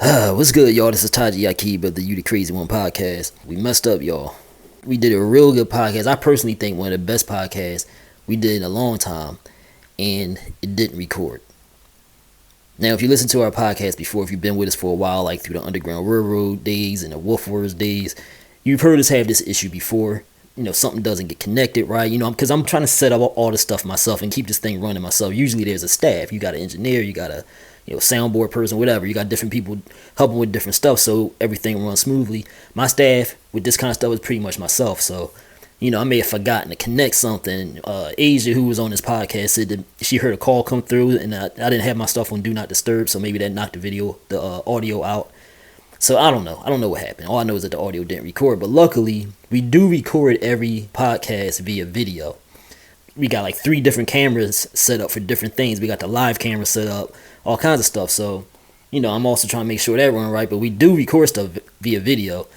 What's good, y'all? This is Taji Aqib of the You the Crazy One podcast. We messed up, y'all. We did a real good podcast. I personally think one of the best podcasts we did in a long time, and it didn't record. Now, if you listen to our podcast before, if you've been with us for a while, like through the Underground Railroad days and the Wolf Wars days, you've heard us have this issue before. Something doesn't get connected right, because I'm trying to set up all this stuff myself and keep this thing running myself. Usually there's a staff. You got an engineer, you got a soundboard person, whatever. You got different people helping with different stuff so everything runs smoothly. My staff with this kind of stuff is pretty much myself. So, I may have forgotten to connect something. Ajah, who was on this podcast, said that she heard a call come through and I didn't have my stuff on Do Not Disturb, so maybe that knocked the audio out. So I don't know. I don't know what happened. All I know is that the audio didn't record. But luckily, we do record every podcast via video. We got like 3 different cameras set up for different things. We got the live camera set up, all kinds of stuff. So, I'm also trying to make sure that runs right. But we do record stuff via video.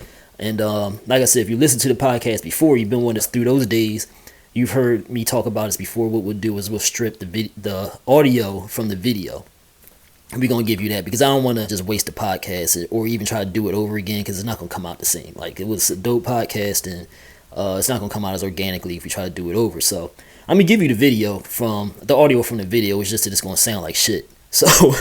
And like I said, if you listen to the podcast before, you've been with us through those days, you've heard me talk about this before. What we'll do is we'll strip the audio from the video. We're going to give you that because I don't want to just waste the podcast or even try to do it over again because it's not going to come out the same. Like, it was a dope podcast and it's not going to come out as organically if we try to do it over. So I'm going to give you the audio from the video. It's just that it's going to sound like shit. So,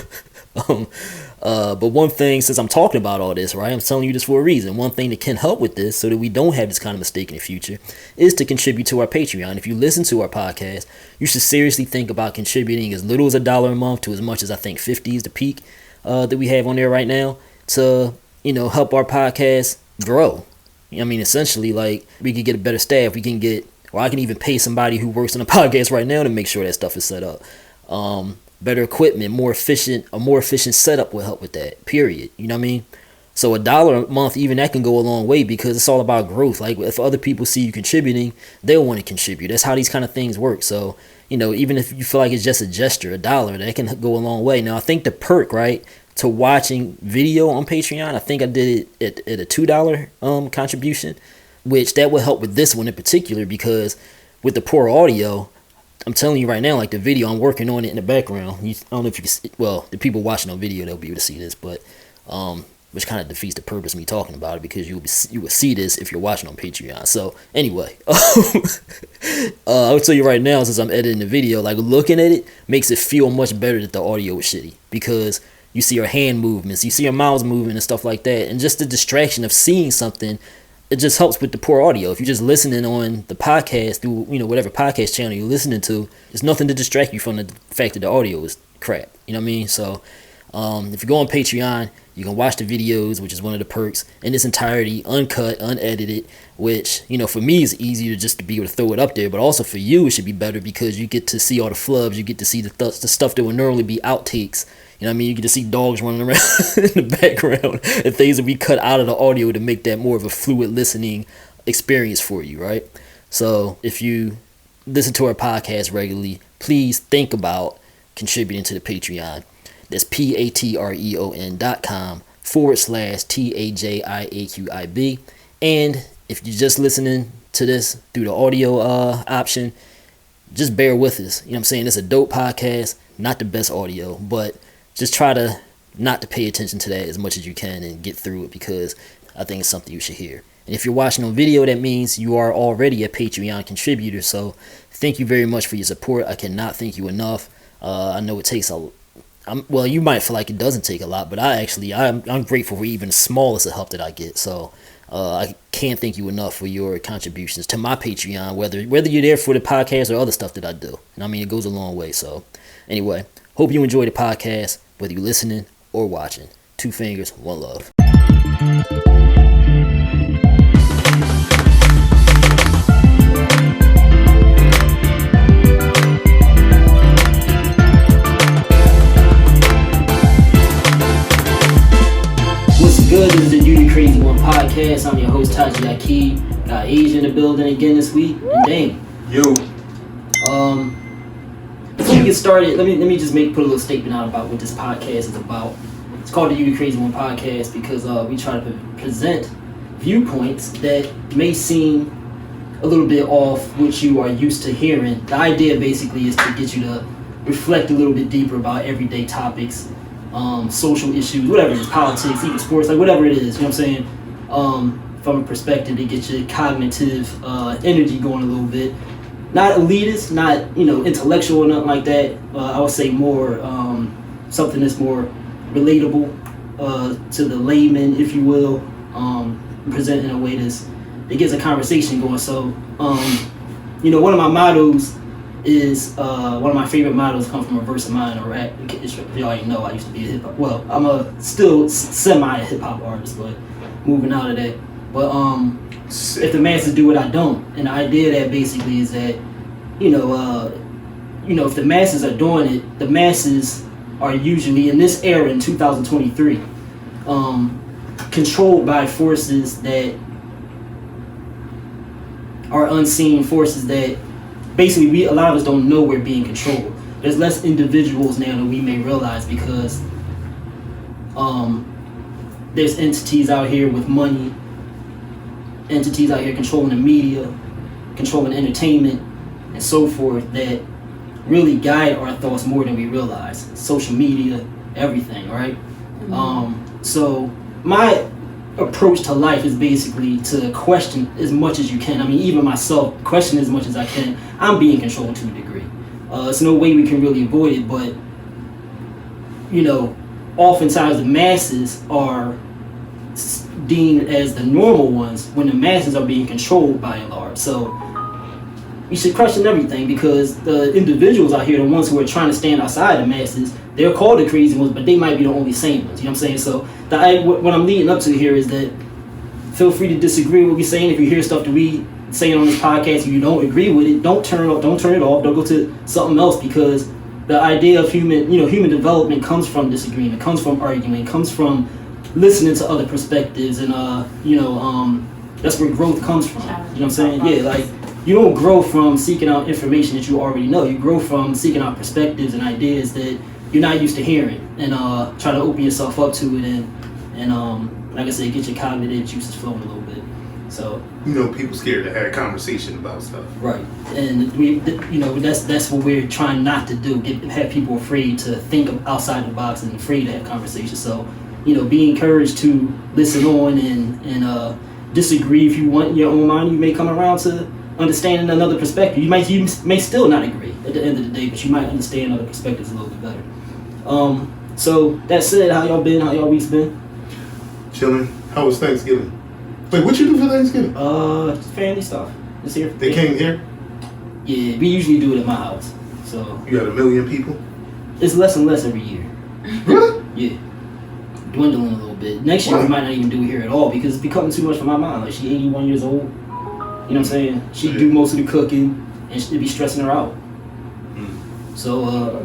but one thing, since I'm talking about all this, right, I'm telling you this for a reason. One thing that can help with this so that we don't have this kind of mistake in the future is to contribute to our Patreon. If you listen to our podcast, you should seriously think about contributing as little as $1 a month to as much as I think 50 is the peak that we have on there right now to, help our podcast grow. Essentially, like, we could get a better staff. I can even pay somebody who works on a podcast right now to make sure that stuff is set up. Better equipment, a more efficient setup will help with that, period. You know what I mean? So $1 a month, even that can go a long way because it's all about growth. Like, if other people see you contributing, they'll want to contribute. That's how these kind of things work. So, even if you feel like it's just a gesture, $1, that can go a long way. Now, I think the perk, right, to watching video on Patreon, I think I did it at a $2 contribution, which that will help with this one in particular because with the poor audio, I'm telling you right now, like the video, I'm working on it in the background. I don't know if you can see, well, the people watching on video, they'll be able to see this, but which kind of defeats the purpose of me talking about it because you will see this if you're watching on Patreon. So anyway, I'll tell you right now, since I'm editing the video, like looking at it makes it feel much better that the audio is shitty because you see your hand movements, you see your mouths moving and stuff like that, and just the distraction of seeing something. It just helps with the poor audio. If you're just listening on the podcast through, whatever podcast channel you're listening to, there's nothing to distract you from the fact that the audio is crap. You know what I mean? So, if you go on Patreon, you can watch the videos, which is one of the perks, in its entirety, uncut, unedited, which, for me is easier just to be able to throw it up there, but also for you, it should be better because you get to see all the flubs, you get to see the stuff that would normally be outtakes. You know what I mean? You get to see dogs running around in the background and things that we cut out of the audio to make that more of a fluid listening experience for you, right? So if you listen to our podcast regularly, please think about contributing to the Patreon. That's patreon.com/TAJIAQIB. And if you're just listening to this through the audio option, just bear with us. You know what I'm saying? It's a dope podcast, not the best audio, but just try to not to pay attention to that as much as you can and get through it because I think it's something you should hear. And if you're watching on video, that means you are already a Patreon contributor. So thank you very much for your support. I cannot thank you enough. I know it takes well, you might feel like it doesn't take a lot, but I'm grateful for even the smallest of help that I get. So I can't thank you enough for your contributions to my Patreon, whether you're there for the podcast or other stuff that I do. And it goes a long way. So anyway, hope you enjoy the podcast, whether you're listening or watching. 2 fingers, 1 love. What's good? This is the You the Crazy One podcast. I'm your host, Taji Aqib. Got Ajah in the building again this week. And Damon. Yo. Before we get started, let me just put a little statement out about what this podcast is about. It's called the You the Crazy One podcast because we try to present viewpoints that may seem a little bit off what you are used to hearing. The idea basically is to get you to reflect a little bit deeper about everyday topics social issues, whatever it is, politics, even sports, like whatever it is, you know what I'm saying? From a perspective to get your cognitive energy going a little bit. Not elitist, not, intellectual or nothing like that. I would say more something that's more relatable to the layman, if you will, presented in a way that gets a conversation going. So, one of my mottos is one of my favorite mottos come from a verse of mine, or rap. If y'all already know, I used to be a hip hop. Well, I'm a still semi hip hop artist, but moving out of that. But if the masses do it, I don't. And the idea of that basically is that, if the masses are doing it, the masses are usually in this era in 2023 controlled by forces that are unseen, forces that basically a lot of us don't know we're being controlled. There's less individuals now than we may realize because there's entities out here with money, entities out here controlling the media, controlling entertainment, and so forth that really guide our thoughts more than we realize. Social media, everything, right? Mm-hmm. So my approach to life is basically to question as much as you can. I mean, even myself, question as much as I can. I'm being controlled to a degree. It's no way we can really avoid it, but oftentimes the masses are deemed as the normal ones when the masses are being controlled by and large. So you should question everything because the individuals out here, the ones who are trying to stand outside the masses, they're called the crazy ones, but they might be the only sane ones. You know what I'm saying? So what I'm leading up to here is that feel free to disagree with what we're saying. If you hear stuff that we saying on this podcast and you don't agree with it, don't turn it off. Don't go to something else because the idea of human development comes from disagreement, comes from arguing, comes from listening to other perspectives, and that's where growth comes from. You know what I'm saying? Yeah, like you don't grow from seeking out information that you already know. You grow from seeking out perspectives and ideas that you're not used to hearing, and try to open yourself up to it, and like I said, get your cognitive juices flowing a little bit. So people scared to have a conversation about stuff. Right, and that's what we're trying not to do. Have people afraid to think outside the box and afraid to have conversations. So be encouraged to listen on and disagree if you want in your own mind. You may come around to understanding another perspective. You may still not agree at the end of the day, but you might understand other perspectives a little bit better. So that said, how y'all been? How y'all weeks been? Chilling. How was Thanksgiving? Wait, what you do for Thanksgiving? Family stuff. It's here. They came here? Yeah, we usually do it at my house. So you got 1 million people? It's less and less every year. Really? Yeah. Dwindling a little bit. Next year we might not even do it here at all because it's becoming too much for my mom. Like she's 81 years old. You know what I'm saying? She'd do most of the cooking and it'd be stressing her out. So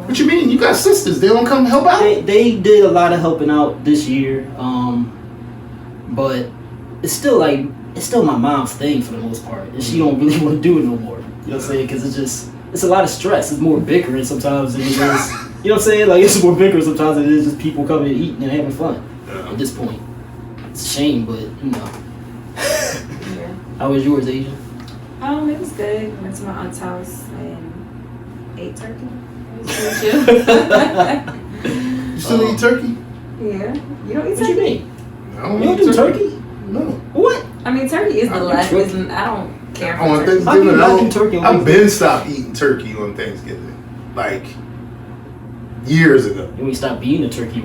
what you mean? You got sisters? They don't come help out? They did a lot of helping out this year, but it's still my mom's thing for the most part, and she don't really want to do it no more. You know what I'm saying? Because it's a lot of stress. It's more bickering sometimes than it is. You know what I'm saying? Like it's more bickering sometimes than it is just people coming and eating and having fun. At this point, it's a shame, but Yeah. How was yours, Asia? It was good. Went to my aunt's house and ate turkey. It was really chill. You still eat turkey? Yeah. You don't eat turkey? What you mean? I don't You don't do turkey? No. What? I mean, turkey is the last. I don't care for On turkey. Thanksgiving, I've been stopped eating turkey on Thanksgiving. Like, years ago. And we stopped being a turkey.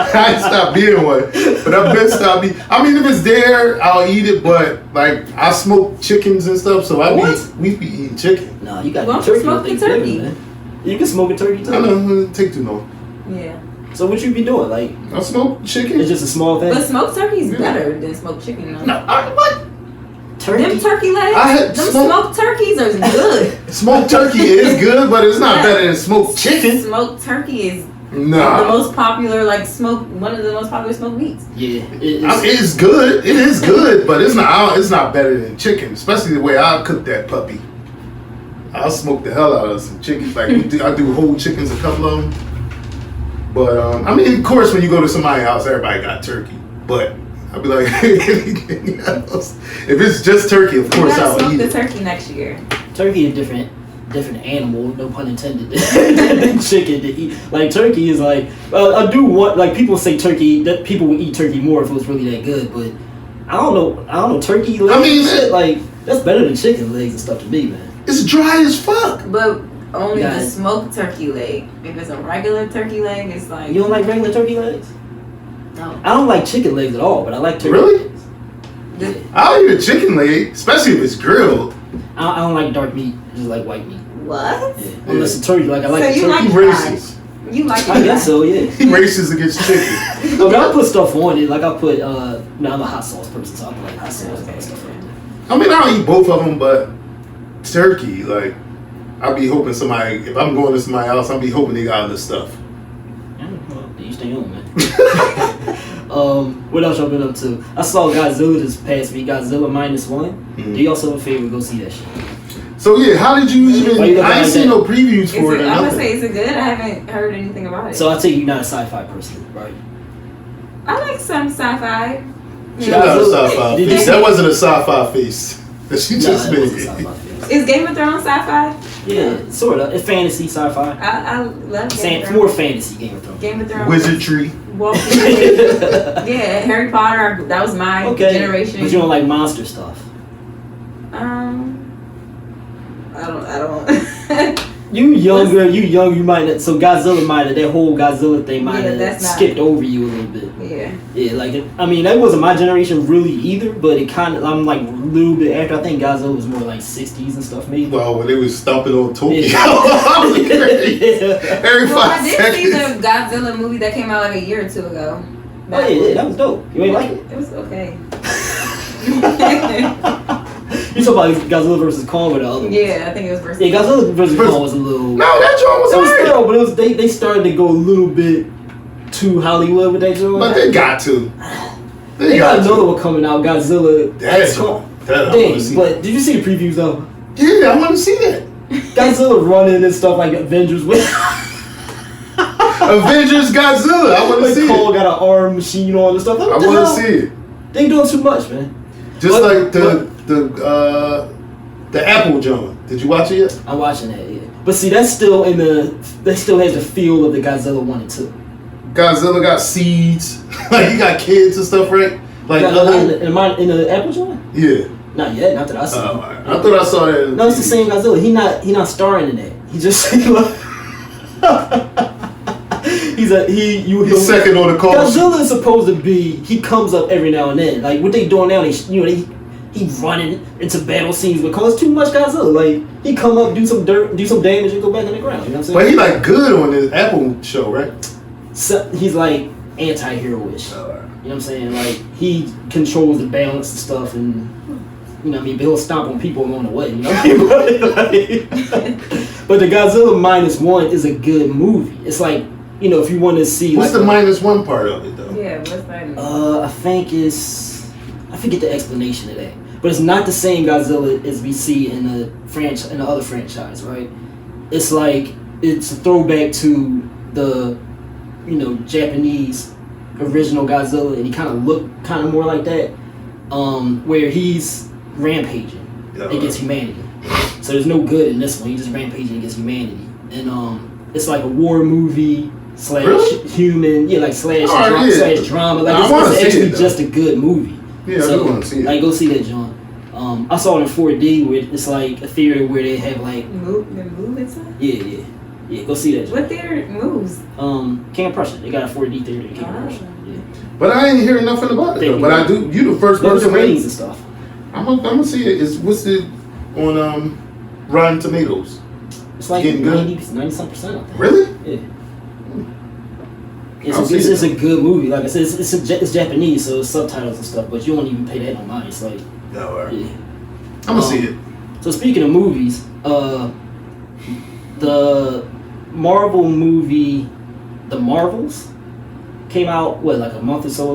I ain't stopped being one, but I've been stopped eating. I mean, if it's there, I'll eat it, but like I smoke chickens and stuff, so we be eating chicken. No, you got Why to don't you smoke the turkey? Man. You can smoke a turkey too. I know, it take too long. Yeah. So what you be doing? Like I smoke chicken. It's just a small thing. But smoked turkey is better than smoked chicken. Though. No, what? Turkey? Them turkey legs, smoked turkeys are good. Smoked turkey is good, but it's not better than smoked chicken. Smoked turkey is the nah. most popular, one of the most popular smoked meats. Yeah, it's good. It is good, but it's not. It's not better than chicken, especially the way I cook that puppy. I'll smoke the hell out of some chickens. Like I do whole chickens, a couple of them. But I mean, of course, when you go to somebody's house, everybody got turkey. But I'll be like, anything else? If it's just turkey, of course I'll eat smoke the it. turkey next year. Turkey is different. different animal, no pun intended, than chicken to eat. Like turkey is like I do want like people say turkey that people would eat turkey more if it was really that good, but I don't know turkey legs. I mean, shit, like that's better than chicken legs and stuff to me, man. It's dry as fuck. But only the smoked turkey leg. If it's a regular turkey leg, it's like you don't like regular turkey legs. No, I don't like chicken legs at all, but I like turkey Really? legs. The- I'll eat a chicken leg, especially if it's grilled. I don't like dark meat, just like white meat. what? Yeah. Unless it's turkey, like I like So you turkey. He like racist. You like it? I guess so, yeah. He racist against chicken. No, but I put stuff on it. Like I put, I'm a hot sauce person, so I put like hot sauce and stuff like that. I mean, I don't eat both of them, but turkey, like, I'll be hoping somebody, if I'm going to somebody else, I'll be hoping they got other stuff. Yeah, well, you stay home, man. What else y'all been up to? I saw Godzilla this past week. Godzilla -1. Mm-hmm. Do y'all also a favor? Go see that shit. So yeah, how did you Why you even? looking I ain't like seen that? no previews for it. Or I'm gonna nothing. say, is it good? I haven't heard anything about it. So I take you're not a sci-fi person, right? I like some sci-fi. She got a sci-fi Did you face. see- That wasn't a sci-fi face that she just Nah, it wasn't made. sci-fi face. Is Game of Thrones sci-fi? Yeah, sort of. It's fantasy, sci-fi. I love Game of Thrones. More fantasy Game of Thrones. Game of Thrones. Wizardry. Walking. Yeah, Harry Potter. That was my generation. But you don't like monster stuff. I don't. You younger, you might not, so Godzilla might have, that whole Godzilla thing might have that's not- skipped over you a little bit. Yeah. Yeah, like, I mean, that wasn't my generation really either, but it kind of, I'm like a little bit after, I think Godzilla was more like 60s and stuff maybe. Well, when they was stomping on Tokyo. Yeah. I was crazy. Every Well, I 5 did see seconds. the Godzilla movie that came out like a year or two ago. Oh yeah, that was dope. You ain't like it? It was okay. You talking about Godzilla versus Kong or the other one? Yeah, I think it was versus. Yeah, Godzilla versus Kong was a little... No, that joint was It was alright. still, but it was, they started to go a little bit too Hollywood with that joint. But they got to. They got another one coming out, Godzilla. That's Kong. that I Dang, wanna see. but did you see the previews though? Yeah, I want to see that. Godzilla running and stuff like Avengers with Avengers Godzilla. I want to like see Cole it. got an arm machine on and stuff. I want to see it. They doing too much, man. Just like the Apple John. Did you watch it yet? I'm watching that, yeah. But see, that still has the feel of the Godzilla 1 and 2. Godzilla got seeds. Like he got kids and stuff, right? Like in the Apple John? yeah. Not yet, not that I saw. I thought I saw that. No, it's the same Godzilla. He not starring in that. He just He's second on the call. Godzilla is supposed to be. He comes up every now and then. Like what they doing now, he running into battle scenes because it's too much Godzilla. Like he come up, do some dirt, do some damage, and go back on the ground. You know what I'm saying? But he like good on the Apple show, right? So, he's like anti-hero-ish. You know what I'm saying? Like he controls the balance and stuff, and you know what I mean. But he'll stomp on people along the way. You know what I mean? But the Godzilla -1 is a good movie. It's like, you know, if you want to see What's like the -1 part of it though? Yeah, what's that? I think I forget the explanation of that, but it's not the same Godzilla as we see in the other franchise, right? It's like it's a throwback to the, you know, Japanese original Godzilla, and he kind of looked kind of more like that, where he's rampaging against humanity. So there's no good in this one. He's just rampaging against humanity, and it's like a war movie / Really? human, yeah, like slash drama. Like I wanna it's see actually it, though. just a good movie. Yeah, So, I do want to see it. like, go see that, John. I saw it in 4D, where it's like a theater where they have like, Move inside? yeah. Go see that, John. What theater moves? King of Prussia. They got a 4D theater in King of Prussia. Yeah. But I ain't hearing nothing about it Thank though. you. But I do. You the first Look at the person. ratings and stuff. I'm gonna see it. What's it on Rotten Tomatoes? It's like Getting good? 90-some percent, I think. Really? Yeah. I'll see It's it, a good movie. Like I said, it's Japanese, so it's subtitles and stuff. But you don't even pay that no mind. It's like, No, alright. yeah. I'm gonna see it. So speaking of movies, the Marvel movie, The Marvels, came out like a month or two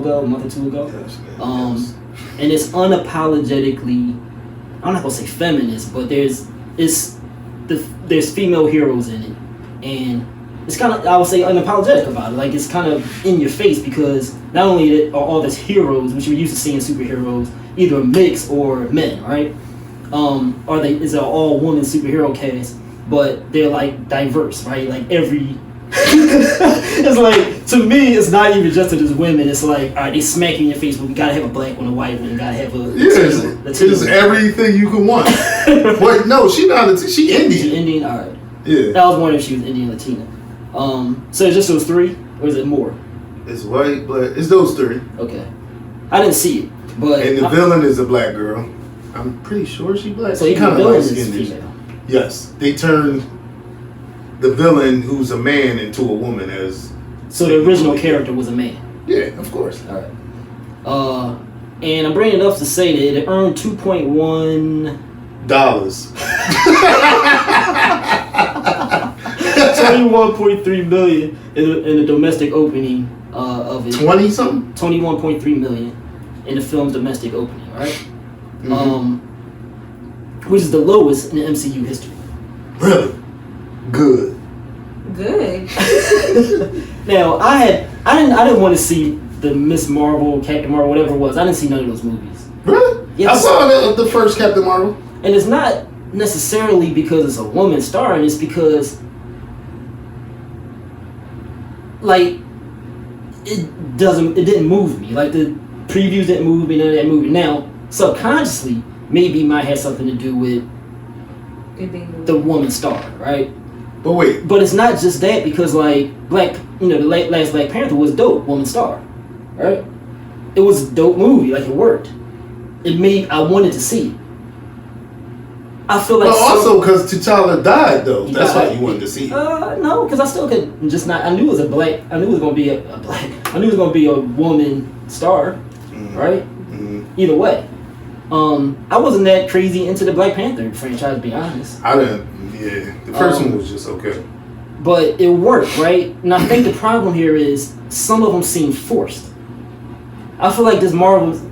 ago. Yes, man, yes. And it's unapologetically, I'm not gonna say feminist, but there's female heroes in it, and it's kind of, I would say, unapologetic about it. Like, it's kind of in your face, because not only are all these heroes, which we're used to seeing superheroes, either mixed or men, right? Is an all woman superhero cast, but they're like diverse, right? Like every it's like, to me, it's not even just to just women. It's like, all right, they smack you in your face, but we gotta have a black one, a white one, gotta have a it's everything you can want. But no, she not she Indian. She Indian, all right. Yeah. I was wondering if she was Indian Latina. So it's just those three, or is it more? It's white, black. It's those three. Okay, I didn't see it, but and the villain is a black girl. I'm pretty sure she black. So even the villain is female. Yes, they turned the villain, who's a man, into a woman as. So the original character was a man. Yeah, of course. All right. And I'm bringing it up to say that it earned $2.1 $21.3 million in the domestic opening of it. 20 something. 21.3 million in the film's domestic opening. Right. Mm-hmm. Which is the lowest in the MCU history. Really? Good. Now I didn't want to see the Miss Marvel, Captain Marvel, whatever it was. I didn't see none of those movies. Really? Yes. I saw the first Captain Marvel. And it's not necessarily because it's a woman starring. It's because, like, it didn't move me. Like, the previews didn't move me, none of that movie. Now, subconsciously, maybe it might have something to do with the woman star, right? But wait. But it's not just that, because like the last Black Panther was dope, woman star, right? It was a dope movie, like it worked. I wanted to see it. I feel like. Well, also because T'Challa died, though. That's why you wanted to see it. No, because I still could just not. I knew it was I knew it was gonna be a black. I knew it was gonna be a woman star, right? Mm-hmm. Either way. I wasn't that crazy into the Black Panther franchise, to be honest. I didn't. Yeah, the first one was just okay. But it worked, right? And I think the problem here is some of them seem forced. I feel like this Marvel's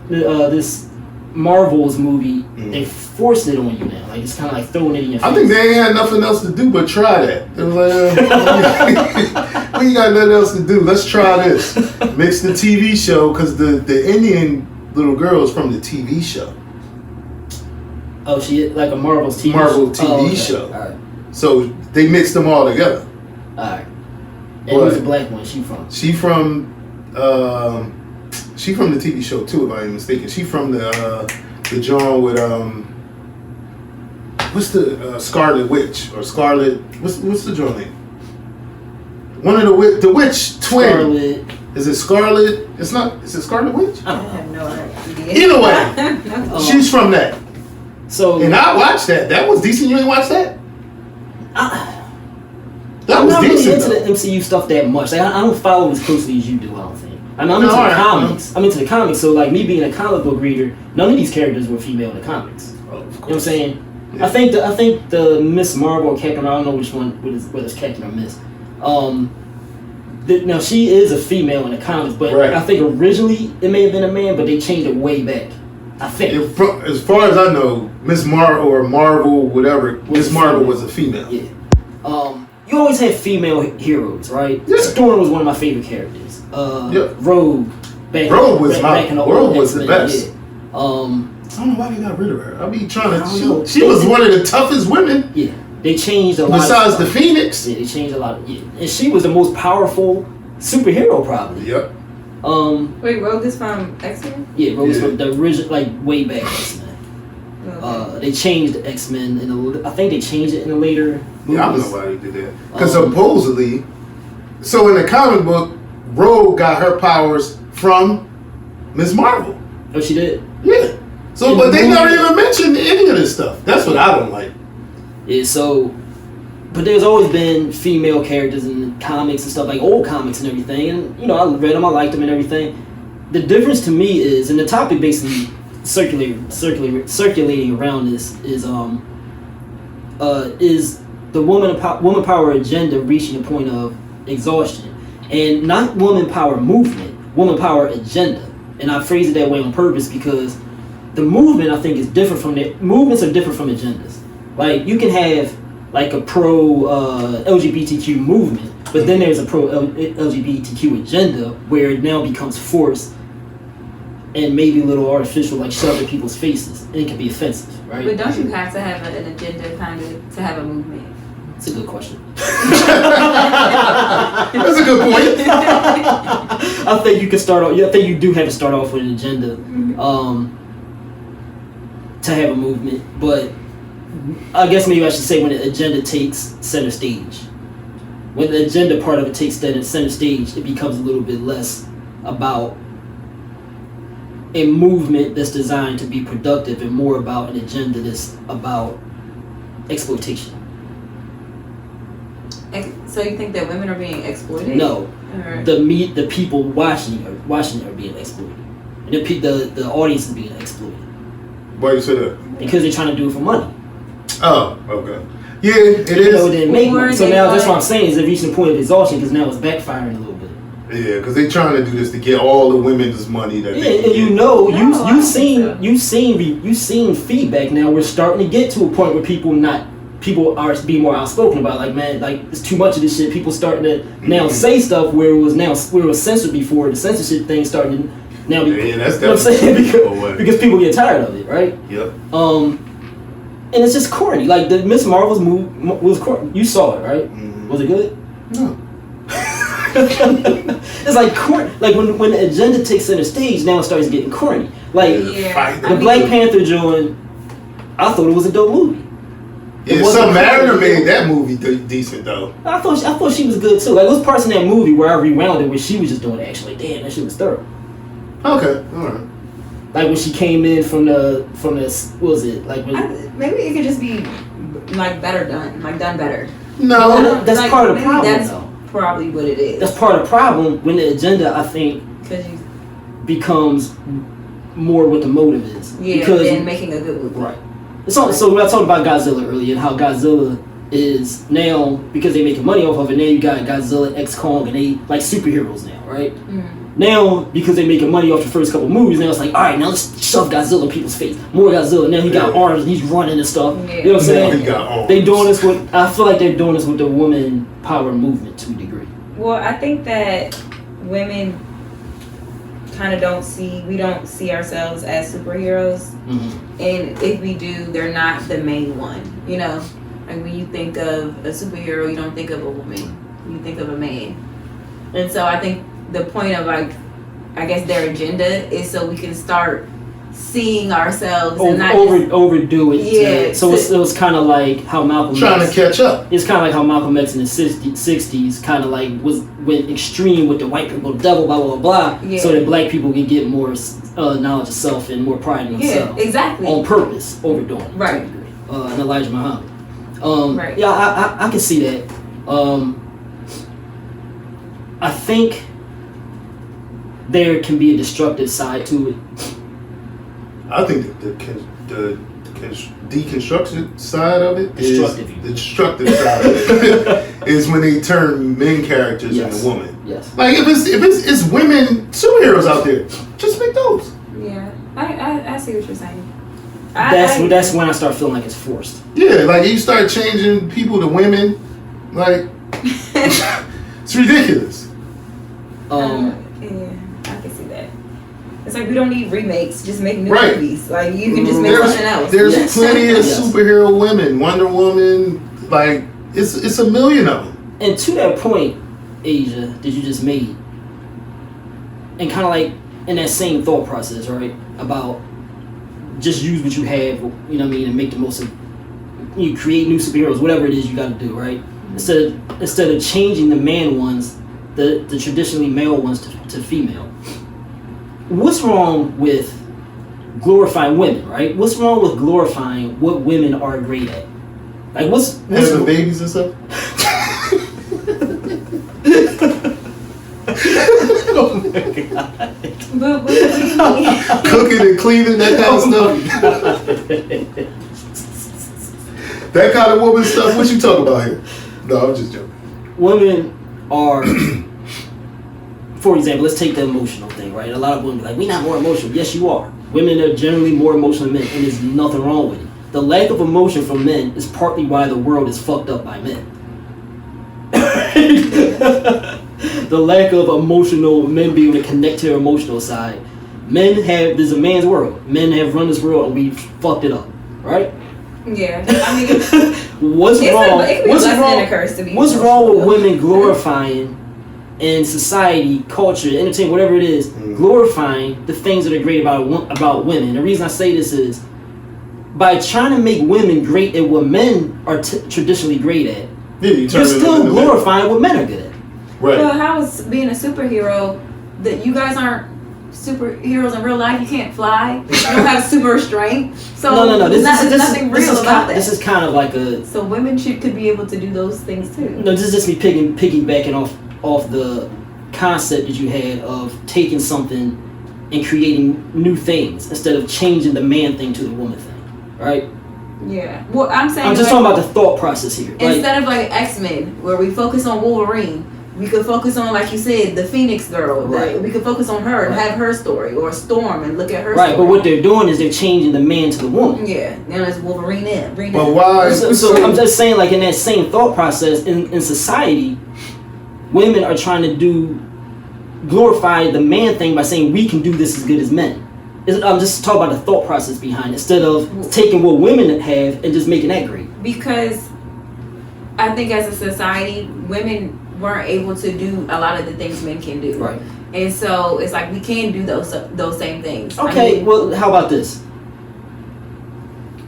movie, they forced it on you now. Like it's kind of like throwing it in your face. I think they ain't had nothing else to do but try that. They was like, we ain't got nothing else to do. Let's try this. Mix the TV show, because the Indian little girl is from the TV show. Oh, she like a Marvel TV show. All right. So they mixed them all together. All right. And who's the black one? She from the TV show too, if I ain't mistaken. She from the John with what's the Scarlet Witch or Scarlet? What's the John name? One of the witch twin. Scarlet. Is it Scarlet? It's not. Is it Scarlet Witch? I have no idea. Either way, she's from that. So and I watched that. That was decent. You ain't watched that? I'm not really into the MCU stuff that much. Like, I don't follow as closely as you do. I don't think. I'm into the comics. I'm into the comics. So like me being a comic book reader, none of these characters were female in the comics. Oh, of course. You know what I'm saying? Yeah. I think the Miss Marvel or Captain, I don't know which one, whether it's Captain or Miss. Now she is a female in the comics, but I think originally it may have been a man, but they changed it way back. I think. As far as I know, Miss Marvel or Marvel, whatever, Miss Marvel was a female. Yeah. You always have female heroes, right? Yeah. Storm was one of my favorite characters. Rogue. Rogue was the best. Yeah. I don't know why they got rid of her. I be trying to. She was one of the toughest women. Yeah. They changed a lot. Besides the Phoenix. Yeah, they changed a lot. And she was the most powerful superhero, probably. Yep. Wait, Rogue is from X-Men? Yeah, Rogue is from the original, like way back X-Men. Okay. They changed X-Men I think they changed it in the later movies. Yeah, I don't know why they did that. Because supposedly, so in the comic book, Rogue got her powers from Miss Marvel. Oh, she did? Yeah. So, but they never even mentioned any of this stuff. That's what I don't like. Yeah, so, but there's always been female characters in comics and stuff, like old comics and everything, and, I read them, I liked them and everything. The difference to me is, and the topic basically circulating around this is the woman power agenda reaching a point of exhaustion, and not woman power movement, woman power agenda. And I phrase it that way on purpose because the movement, I think, is different from movements are different from agendas. Like you can have like a pro LGBTQ movement, but then there's a pro LGBTQ agenda where it now becomes forced and maybe a little artificial, like shoved in people's faces, and it can be offensive, right? But don't you have to have an agenda kind of to have a movement? That's a good question. That's a good point. I think you can start off. I think you do have to start off with an agenda to have a movement. But I guess maybe I should say when the agenda takes center stage. When the agenda part of it takes center stage, it becomes a little bit less about a movement that's designed to be productive and more about an agenda that's about exploitation. So you think that women are being exploited? No, the people watching are being exploited, and the audience is being exploited. Why you say that? Because they're trying to do it for money. Oh, okay. Yeah, it is. It didn't make money. So now that's what I'm saying is they're reaching a point of exhaustion because now it's backfiring a little bit. Yeah, because they're trying to do this to get all the women's money that they can and get. you've seen feedback now. We're starting to get to a point where people are being more outspoken about, like, man, like, it's too much of this shit. People starting to now say stuff where it was censored before. The censorship thing starting to now be, yeah, that's you know what I'm saying? because people get tired of it, right? Yep. And it's just corny. Like the Miss Marvel's movie was corny. You saw it, right? Mm-hmm. Was it good? No. It's like corny. Like when the agenda takes center stage, now it starts getting corny. Like the Black Panther joint, I thought it was a dope movie. Yeah, some Mariner made that movie decent though. I thought she was good too. Like, there was parts in that movie where I rewound it where she was just doing action. Like, damn, that shit was thorough. Okay, all right. Like when she came in from the what was it? Like maybe it could just be like better done, like done better. No, that's like, part of the problem. That's though. Probably what it is. That's part of the problem when the agenda, I think, becomes more what the motive is. Yeah, because than making a good movie. Right. So when I talked about Godzilla earlier and how Godzilla is now, because they're making money off of it, now you got Godzilla, X Kong, and they like superheroes now, right? Mm. Now, because they're making money off the first couple movies, now it's like, all right, now let's shove Godzilla in people's face. More Godzilla. Now he got arms and he's running and stuff. Yeah. You know what I'm saying? He got arms. They doing this with, I feel like they're doing this with the woman power movement to a degree. Well, I think that women kind of don't see ourselves as superheroes. Mm-hmm. And if we do, they're not the main one. You know, like when you think of a superhero, you don't think of a woman. You think of a man. And so I think the point of, like, I guess their agenda is so we can start seeing ourselves and not overdo it. Yeah. So it was kind of like how Malcolm trying to catch up. It's kind of like how Malcolm X in the 60s kind of like went extreme with the white people, devil, blah blah blah, so that black people can get more knowledge of self and more pride in themselves. Yeah, exactly. On purpose, overdoing it. Right. And Elijah Muhammad. Right. Yeah, I can see that. I think there can be a destructive side to it. I think the deconstruction side of it is the destructive side of it is when they turn men characters into women. Yes. Like if it's women superheroes out there, just make those. Yeah, I see what you're saying. That's when I start feeling like it's forced. Yeah, like you start changing people to women, like it's ridiculous. Yeah, I can see that. It's like we don't need remakes. Just make new movies. Like you can just make something else. There's plenty of superhero women. Wonder Woman. Like it's a million of them. And to that point, Asia, that you just made, and kind of like in that same thought process, right? About just use what you have, you know what I mean, and make the most of. You create new superheroes, whatever it is you got to do, right? Mm-hmm. Instead of changing the man ones, the traditionally male ones to female. What's wrong with glorifying women, right? What's wrong with glorifying what women are great at? Like what's having babies and stuff? Oh my God. But what do you mean? Cooking and cleaning, that kind of stuff. That kind of woman stuff. What you talking about here? No, I'm just joking. Women are, for example, let's take the emotional thing, right? A lot of women be like, we're not more emotional. Yes, you are. Women are generally more emotional than men, and there's nothing wrong with it. The lack of emotion from men is partly why the world is fucked up by men. The lack of emotional, men being able to connect to their emotional side. There's a man's world. Men have run this world and we fucked it up, right? Yeah, I mean, What's wrong? It could be What's a blessing wrong? and a curse to be What's wrong with emotional. women glorifying in society, culture, entertainment, whatever it is, glorifying the things that are great about women? The reason I say this is by trying to make women great at what men are traditionally great at. You're still glorifying what men are good at. Right. Well, how is being a superhero that you guys aren't superheroes in real life? You can't fly. You don't have super strength. So No. there's nothing real about that. This is kind of like a. So women could be able to do those things too. No, this is just me piggybacking off the concept that you had of taking something and creating new things instead of changing the man thing to the woman thing, right? Yeah. Well, I'm saying I'm just talking about the thought process here. Instead of like X-Men, where we focus on Wolverine, we could focus on, like you said, the Phoenix girl. Right. We could focus on her and have her story, or Storm and look at her right, story. but what they're doing is they're changing the man to the woman. Yeah, now it's Wolverine in. But why? So I'm just saying, like in that same thought process, in society, women are trying to glorify the man thing by saying we can do this as good as men. I'm just talking about the thought process behind it, instead of taking what women have and just making that great. Because I think as a society, women weren't able to do a lot of the things men can do. Right. And so it's like we can do those same things. Okay, well, how about this?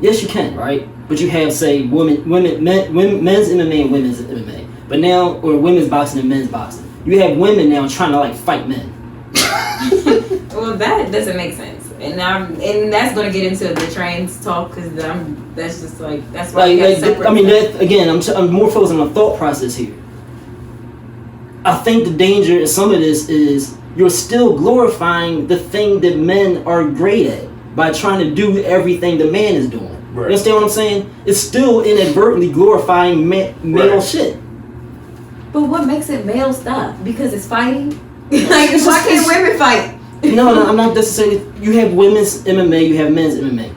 Yes, you can, right? But you have, say, men's MMA and women's MMA. But now, or women's boxing and men's boxing. You have women now trying to like fight men. Well, that doesn't make sense. And that's going to get into the trans talk, because that's just like, that's why you have separate. I'm more focused on the thought process here. I think the danger in some of this is you're still glorifying the thing that men are great at by trying to do everything the man is doing. Right. You understand what I'm saying? It's still inadvertently glorifying male shit. But what makes it male stuff? Because it's fighting? Like, why can't women fight? No, I'm not necessarily. You have women's MMA, you have men's MMA.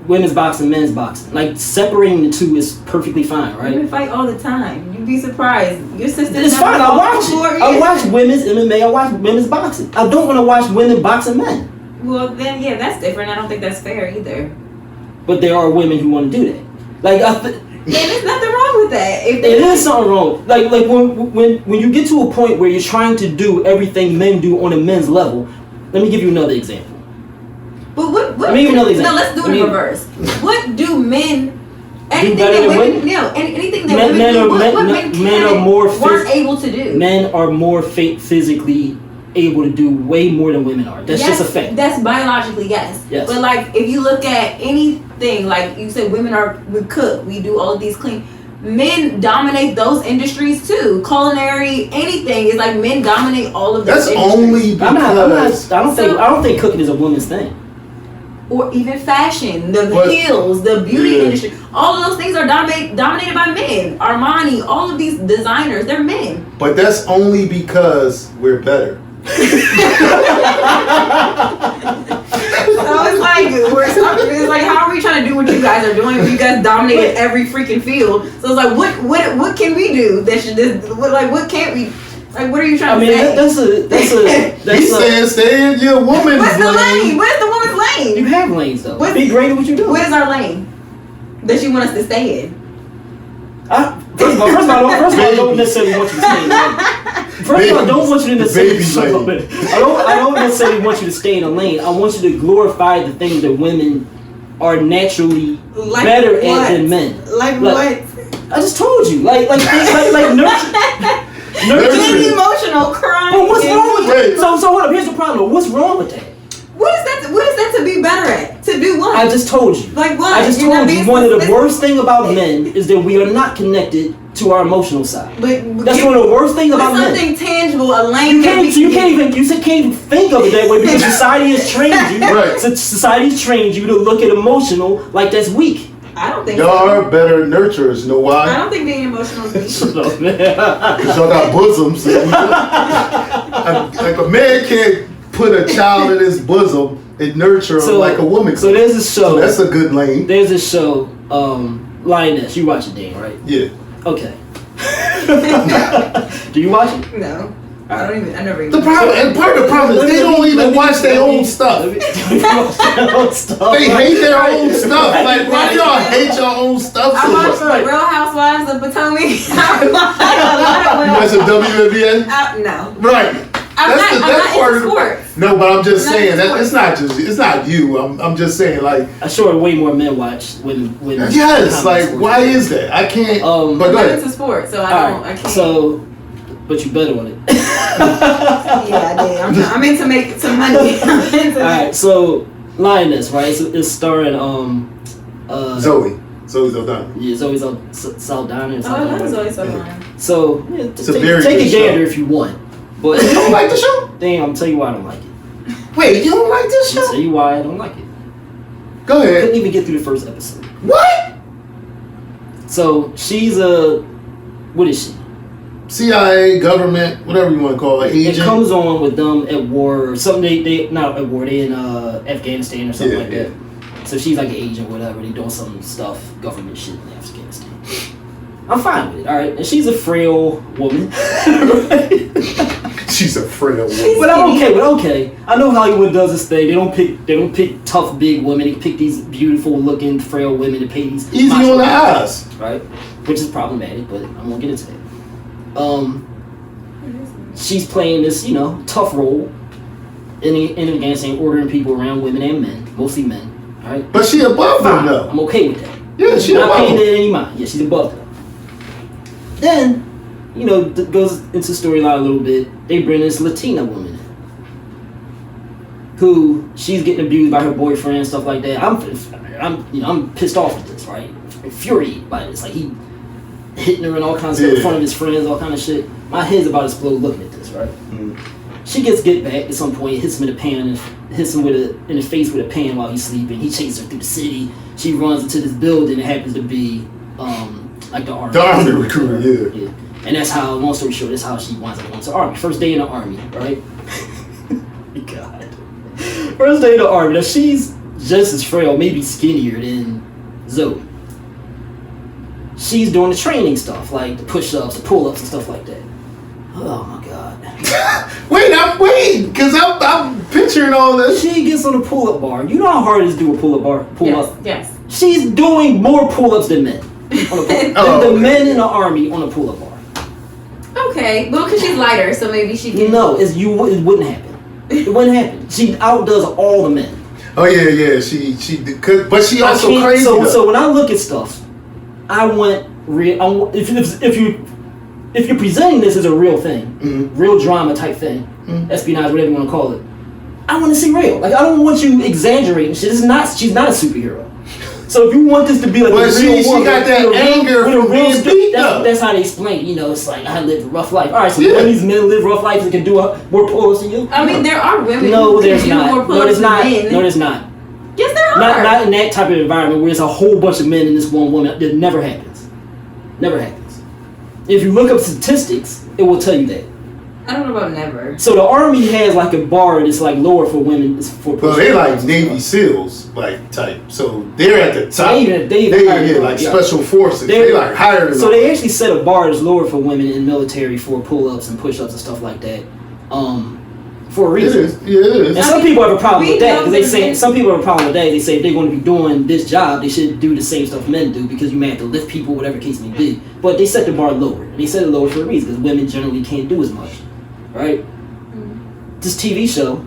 Women's boxing, men's boxing. Like, separating the two is perfectly fine, right? Women fight all the time. You'd be surprised. Your sister. It's fine. I watch it. I watch women's MMA. I watch women's boxing. I don't want to watch women boxing men. Well, then, yeah, that's different. I don't think that's fair either. But there are women who want to do that. Like, yeah, there's nothing wrong with that. It is something wrong. Like when you get to a point where you're trying to do everything men do on a men's level. Let me give you another example. But what? Let me give you another example. No, let's do it in reverse. What do men? Do better than women? No, anything that women do. What men weren't able to do. Men are more physically able to do way more than women are. That's just a fact. That's biologically, yes. But like, if you look at anything, like you said, we cook, we do all of these clean. Men dominate those industries too. Culinary, anything is like men dominate all of those industries. That's only because I don't think cooking is a woman's thing. Or even fashion, the heels, the beauty industry. All of those things are dominated by men. Armani, all of these designers, they're men. But that's only because we're better. So it's like how are we trying to do what you guys are doing? You guys dominated every freaking field. So it's like what can we do? What can't we? Like, what are you trying to say? That's He said stay in your woman's What's the lane? Where's the woman's lane? You have lanes though. Be great at what you do. What is our lane that you want us to stay in? First of all, I don't necessarily want you to stay in. First of all, I don't want you to necessarily. I don't necessarily want you to stay in a lane. I want you to glorify the things that women are naturally better at than men. Like what? I just told you. Like nurture. Getting emotional, crying. But what's wrong with that? So hold up. Here's the problem. What's wrong with that? What is that to be better at? To do what? I just told you. Like what? I just told you. One of the worst thing about men is that we are not connected to our emotional side. That's one of the worst things about men. Something tangible, a lane. You can't even think of it that way because society has trained you. Right. Society's trained you to look at emotional like that's weak. I don't think y'all are better nurturers. You know why? I don't think being emotional is weak. Because y'all got bosoms. Like a man can't put a child in his bosom and nurture him like a woman. So there's a show. So that's a good lane. There's a show, Lioness. You watch it, Dan, right? Yeah. Okay. Do you watch it? No. I never even. The problem, and part of the problem is they don't even watch their own stuff. They hate their own stuff. Like, why do y'all hate your own stuff so I watched much? the Real Housewives of Potomac. You watch the WNBA? No. Right. I'm not part into of sports. No, but I'm just I'm not saying into that sports. it's not you. I'm just saying, like, I'm sure way more men watch when yes, like, why is that? I can't. But I'm go not ahead. into sports, so I can't. So, but you better on it. Yeah, I did. I'm into making some money. Alright, so Lioness, right? It's starring Zoe Saldana. Yeah, Zoe Saldana. Oh, that was always so fun. So yeah, It's a very take good a gander show. if you want. But You don't like the show? damn, I'm tell you why I don't like it. Wait, you don't like this I'll show? tell you why I don't like it. Go I ahead. couldn't even get through the first episode. What? So she's what is she? CIA, government, whatever you want to call it, It agent. comes on with them at war or something. They not at war. They in Afghanistan or something like that. So she's like an agent, whatever. They doing some stuff, government shit in Afghanistan. I'm fine with it, all right. And she's a frail woman, right? She's a frail woman. But I'm okay. I know Hollywood does this thing. They don't pick tough big women. They pick these beautiful looking frail women to pay these Easy on the eyes. right? Which is problematic, but I won't get into that. She's playing this, tough role in Afghanistan, ordering people around, women and men, mostly men. All right, But she above them though. I'm okay with that. Yeah, she not above paying them. it any mind. Yeah, she's above them. Then, goes into storyline a little bit. They bring this Latina woman in, who she's getting abused by her boyfriend and stuff like that. I'm pissed off at this, right? Infuriated by this. Like he hitting her and all kinds of stuff in front of his friends, all kind of shit. My head's about to explode looking at this, right? Mm. She gets get back at some point, hits him in the pan, and hits him in the face with a pan while he's sleeping. He chases her through the city. She runs into this building. It happens to be like the army. The army recruiter, Yeah. And that's how, long story short, that's how she winds up going to the army. First day in the army, right? God. First day in the army. Now she's just as frail, maybe skinnier than Zoe. She's doing the training stuff, like the push-ups, the pull-ups, and stuff like that. Oh my God. Wait, because I'm picturing all this. She gets on a pull-up bar. You know how hard it is to do a pull-up? Yes. She's doing more pull-ups than men. The men in the army on a pull-up bar. Okay, well, because she's lighter, so maybe she can. No, it wouldn't happen. It wouldn't happen. She outdoes all the men. Oh yeah, she but she also crazy. So when I look at stuff, I want real. If you're presenting this as a real thing, real drama type thing, espionage, whatever you want to call it, I want to see real. Like I don't want you exaggerating shit. She's not a superhero. So if you want this to be like a real woman, she got that anger from being beat up. That's how they explain it. It's like I lived a rough life. All right, so when these men live rough lives, they can do more pull-ups than you. I mean, there are women. No, who there's can do not. more pull-ups than men. No, there's not. Yes, there are. Not in that type of environment where it's a whole bunch of men and this one woman. That never happens. Never happens. If you look up statistics, it will tell you that. I don't know about never. So the army has like a bar that's like lower for women. Well, they like Navy SEALs like type. So they're at the top. They like special forces. They like higher. So they actually set a bar that's lower for women in military for pull-ups and push-ups and stuff like that. For a reason. It is. And some people have a problem with that because they say some people have a problem with that. They say if they're going to be doing this job, they should do the same stuff men do because you may have to lift people, whatever the case may be. But they set the bar lower, and they set it lower for a reason because women generally can't do as much, right? This TV show,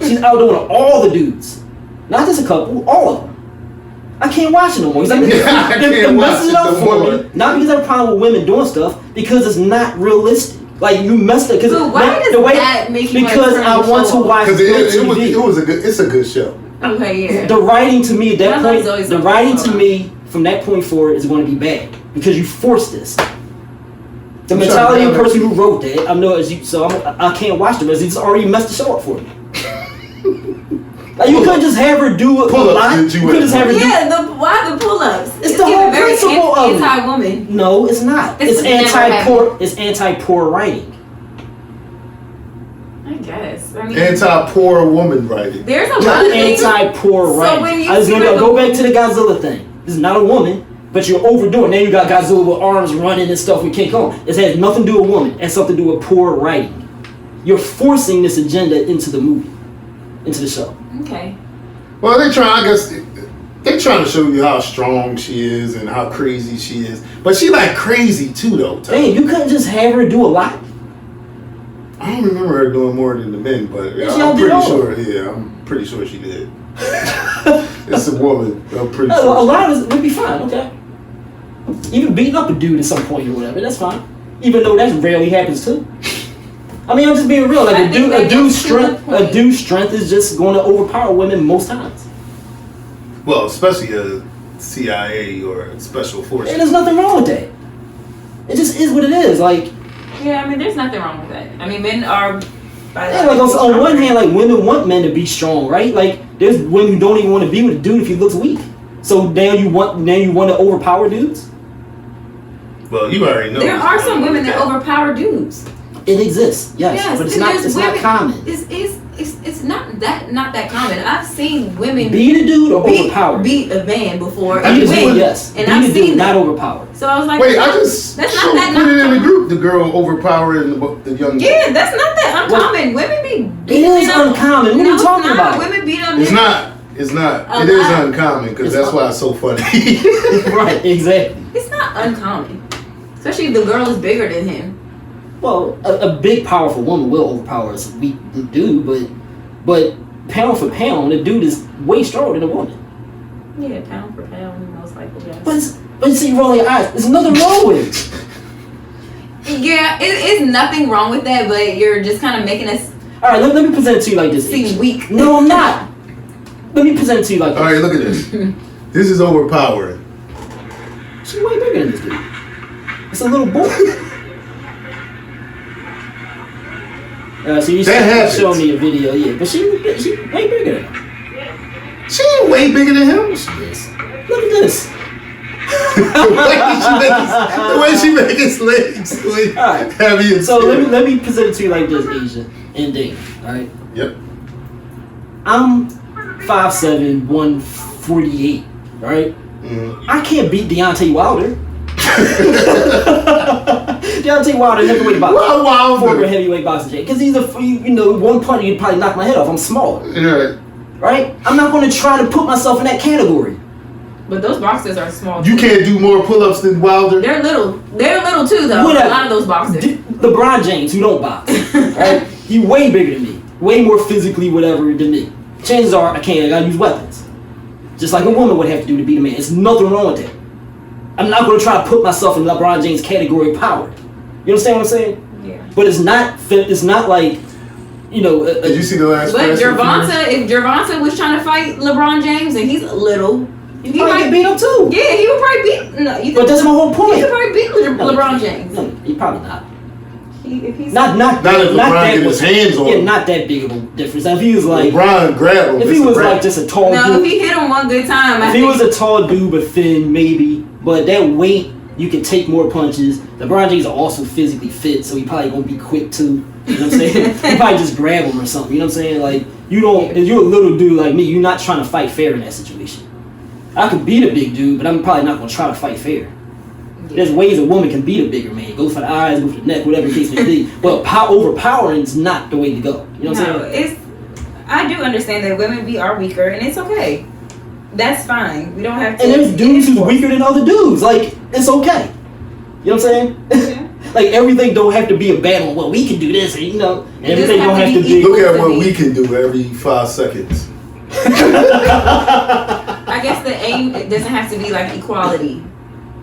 she's outdoing all the dudes, not just a couple, all of them. I can't watch it no more. It messes it up for me. Not because I have a problem with women doing stuff, because it's not realistic. Like you messed up because why does that make you because I want to watch good TV. It's a good show. Okay, yeah. The writing to me at that point, from that point forward is going to be bad because you forced this. The mentality of the person who wrote that, I can't watch the rest. He's already messed the show up for me. Like you couldn't just have her do a lot. You couldn't just have her why the pull-ups? It's the whole principle of it. Anti-woman. No, it's not. It's anti-poor. It's anti-poor writing. I guess. I mean, anti-poor woman writing. There's a lot of anti-poor writing. I was gonna go back to the Godzilla thing. This is not a woman, but you're overdoing. Now you got Godzilla with arms running and stuff with King Kong. It has nothing to do with woman. It has something to do with poor writing. You're forcing this agenda into the movie, into the show. Okay. Well, I guess they're trying to show you how strong she is and how crazy she is. But she like crazy too, though. Dang, you couldn't just have her do a lot. I don't remember her doing more than the men, but I'm pretty sure. Yeah, I'm pretty sure she did. It's a woman. I'm pretty sure. A lot of it would be fine. Okay. Even beating up a dude at some point or whatever, that's fine. Even though that rarely happens too. I mean, I'm just being real. Like a dude's strength is just going to overpower women most times. Well, especially a CIA or a special forces. And there's nothing wrong with that. It just is what it is. Like, yeah, I mean, there's nothing wrong with that. I mean, men are. Yeah, like on one hand, like women want men to be strong, right? Like there's women who don't even want to be with a dude if he looks weak. So now you want to overpower dudes? Well, you already know. There are some women that overpower dudes. It exists, yes, but it's not common. It's not that common. I've seen women beat a dude or overpower. Beat a man before. Yes, and I've seen not overpower. So I was like, wait, that's not that put it in the group. The girl overpowering the young. Yeah, that's not that uncommon. Women be. It is uncommon. What are you talking about? Women beat up. It's not. It is uncommon because that's why it's so funny. Right, exactly. It's not uncommon, especially if the girl is bigger than him. Well, a big, powerful woman will overpower us. We do, but pound for pound, the dude is way stronger than a woman. Yeah, pound for pound, most likely, yes. But you see, you roll your eyes. There's nothing wrong with it. Yeah, it's nothing wrong with that, but you're just kind of making us. All right, let me present it to you like this. Seem weak. No, I'm not. Let me present it to you like this. All right, look at this. This is overpowering. She's way bigger than this dude. It's a little boy. So you show me a video, yeah, but she way bigger than him. She ain't way bigger than him. She is. Look at this. the way she make his legs right. heavy and so let me present it to you like this, Asia and Dane. All right. Yep. I'm 5'7", 148. Right. Mm-hmm. I can't beat Deontay Wilder. Deontay Wilder heavyweight boxer. Former heavyweight boxer, because he's one punch he'd probably knock my head off. I'm smaller. Right. Right? I'm not going to try to put myself in that category. But those boxers are small. You can't do more pull-ups than Wilder. They're little too, though. Whatever. A lot of those boxers. LeBron James, who don't box, right? He way bigger than me, way more physically whatever than me. Chances are I gotta use weapons, just like a woman would have to do to beat a man. There's nothing wrong with that. I'm not going to try to put myself in LeBron James' category of power. You understand what I'm saying? Yeah. But it's not like, did you see the last? But if Gervonta was trying to fight LeBron James and he's little, he might get beat up too. Yeah, he would probably beat. No, but that's my whole point. He could probably beat LeBron James. No, he probably not. If he's not if LeBron get his hands on him. Yeah, not that big of a difference. If he was like LeBron grab him. If he was like just a tall dude. No, if he hit him one good time. If he was a tall dude but thin, maybe. But that weight, you can take more punches. LeBron James are also physically fit, so he probably gonna be quick too. You know what I'm saying? You probably just grab him or something. You know what I'm saying? Like if you're a little dude like me, you're not trying to fight fair in that situation. I could beat a big dude, but I'm probably not gonna try to fight fair. There's ways a woman can beat a bigger man. Go for the eyes, go for the neck, whatever the case may be. But overpowering is not the way to go. You know what I'm saying? I do understand that women are weaker, and it's okay. That's fine. We don't have to. And there's dudes who's weaker than other dudes. Like, it's okay. You know what I'm saying? Yeah. Like, everything don't have to be a battle. Well, we can do this, and everything don't have to be. Look at what we can do every 5 seconds. I guess the aim doesn't have to be like equality.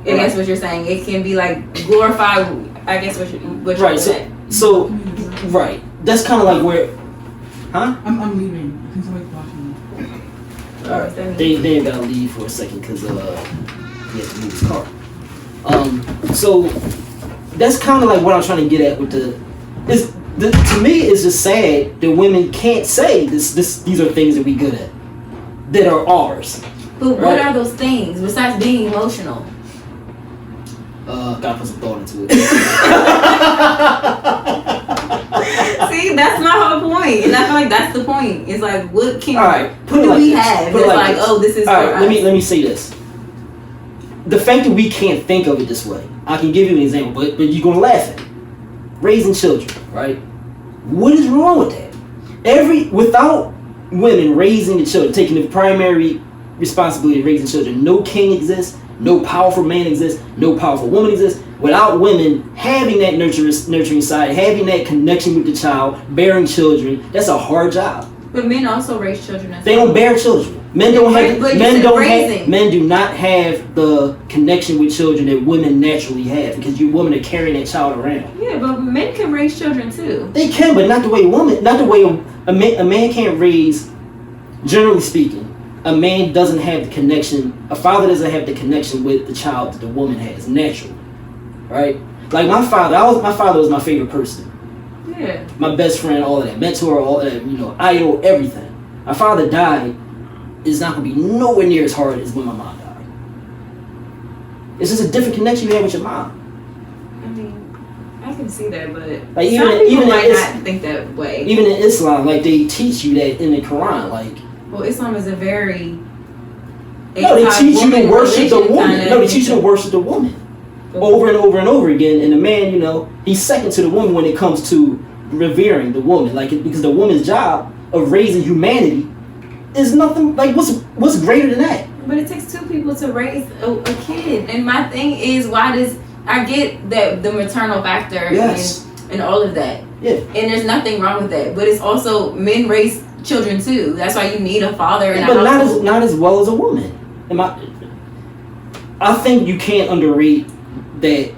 I guess what you're saying. It can be like glorified. I guess what you're right. saying. So, right. That's kind of like where. Huh? I'm leaving. I think somebody's watching me. All right. Dave gotta leave for a second because he has to move his car. So that's kind of like what I'm trying to get at with to me it's just sad that women can't say these are things that we good at that are ours. But what are those things besides being emotional? Gotta put some thought into it. See, that's my whole point, and I feel like that's the point. It's like, what can what do we have? It's like, oh, this is all right. Let me say this. The fact that we can't think of it this way, I can give you an example, but you're gonna laugh at it. Raising children, right? What is wrong with that? Without women raising the children, taking the primary responsibility of raising children, no king exists, no powerful man exists, no powerful woman exists. Without women having that nurturing side, having that connection with the child, bearing children, that's a hard job. But men also raise children. They don't bear children. Men do not have the connection with children that women naturally have, because you women are carrying that child around. Yeah, but men can raise children too. They can, but not the way a man can't raise. Generally speaking, a man doesn't have the connection. A father doesn't have the connection with the child that the woman has naturally, right? Like my father was my favorite person. Yeah. My best friend, all of that, mentor, all of that, idol, everything. My father died. It's not going to be nowhere near as hard as when my mom died. It's just a different connection you have with your mom. I mean, I can see that, but like some people might not think that way. Even in Islam, like they teach you that in the Quran, like. Well, Islam is a very. No, they teach you to worship the woman. No, they teach you to worship the woman. Over and over and over again, and the man, he's second to the woman when it comes to revering the woman, because the woman's job of raising humanity is nothing like what's greater than that. But it takes two people to raise a kid, and my thing is, why does I get that the maternal factor and all of that, and there's nothing wrong with that, but it's also men raise children too. That's why you need a father in a household. Not as well as a woman. I think you can't underrate that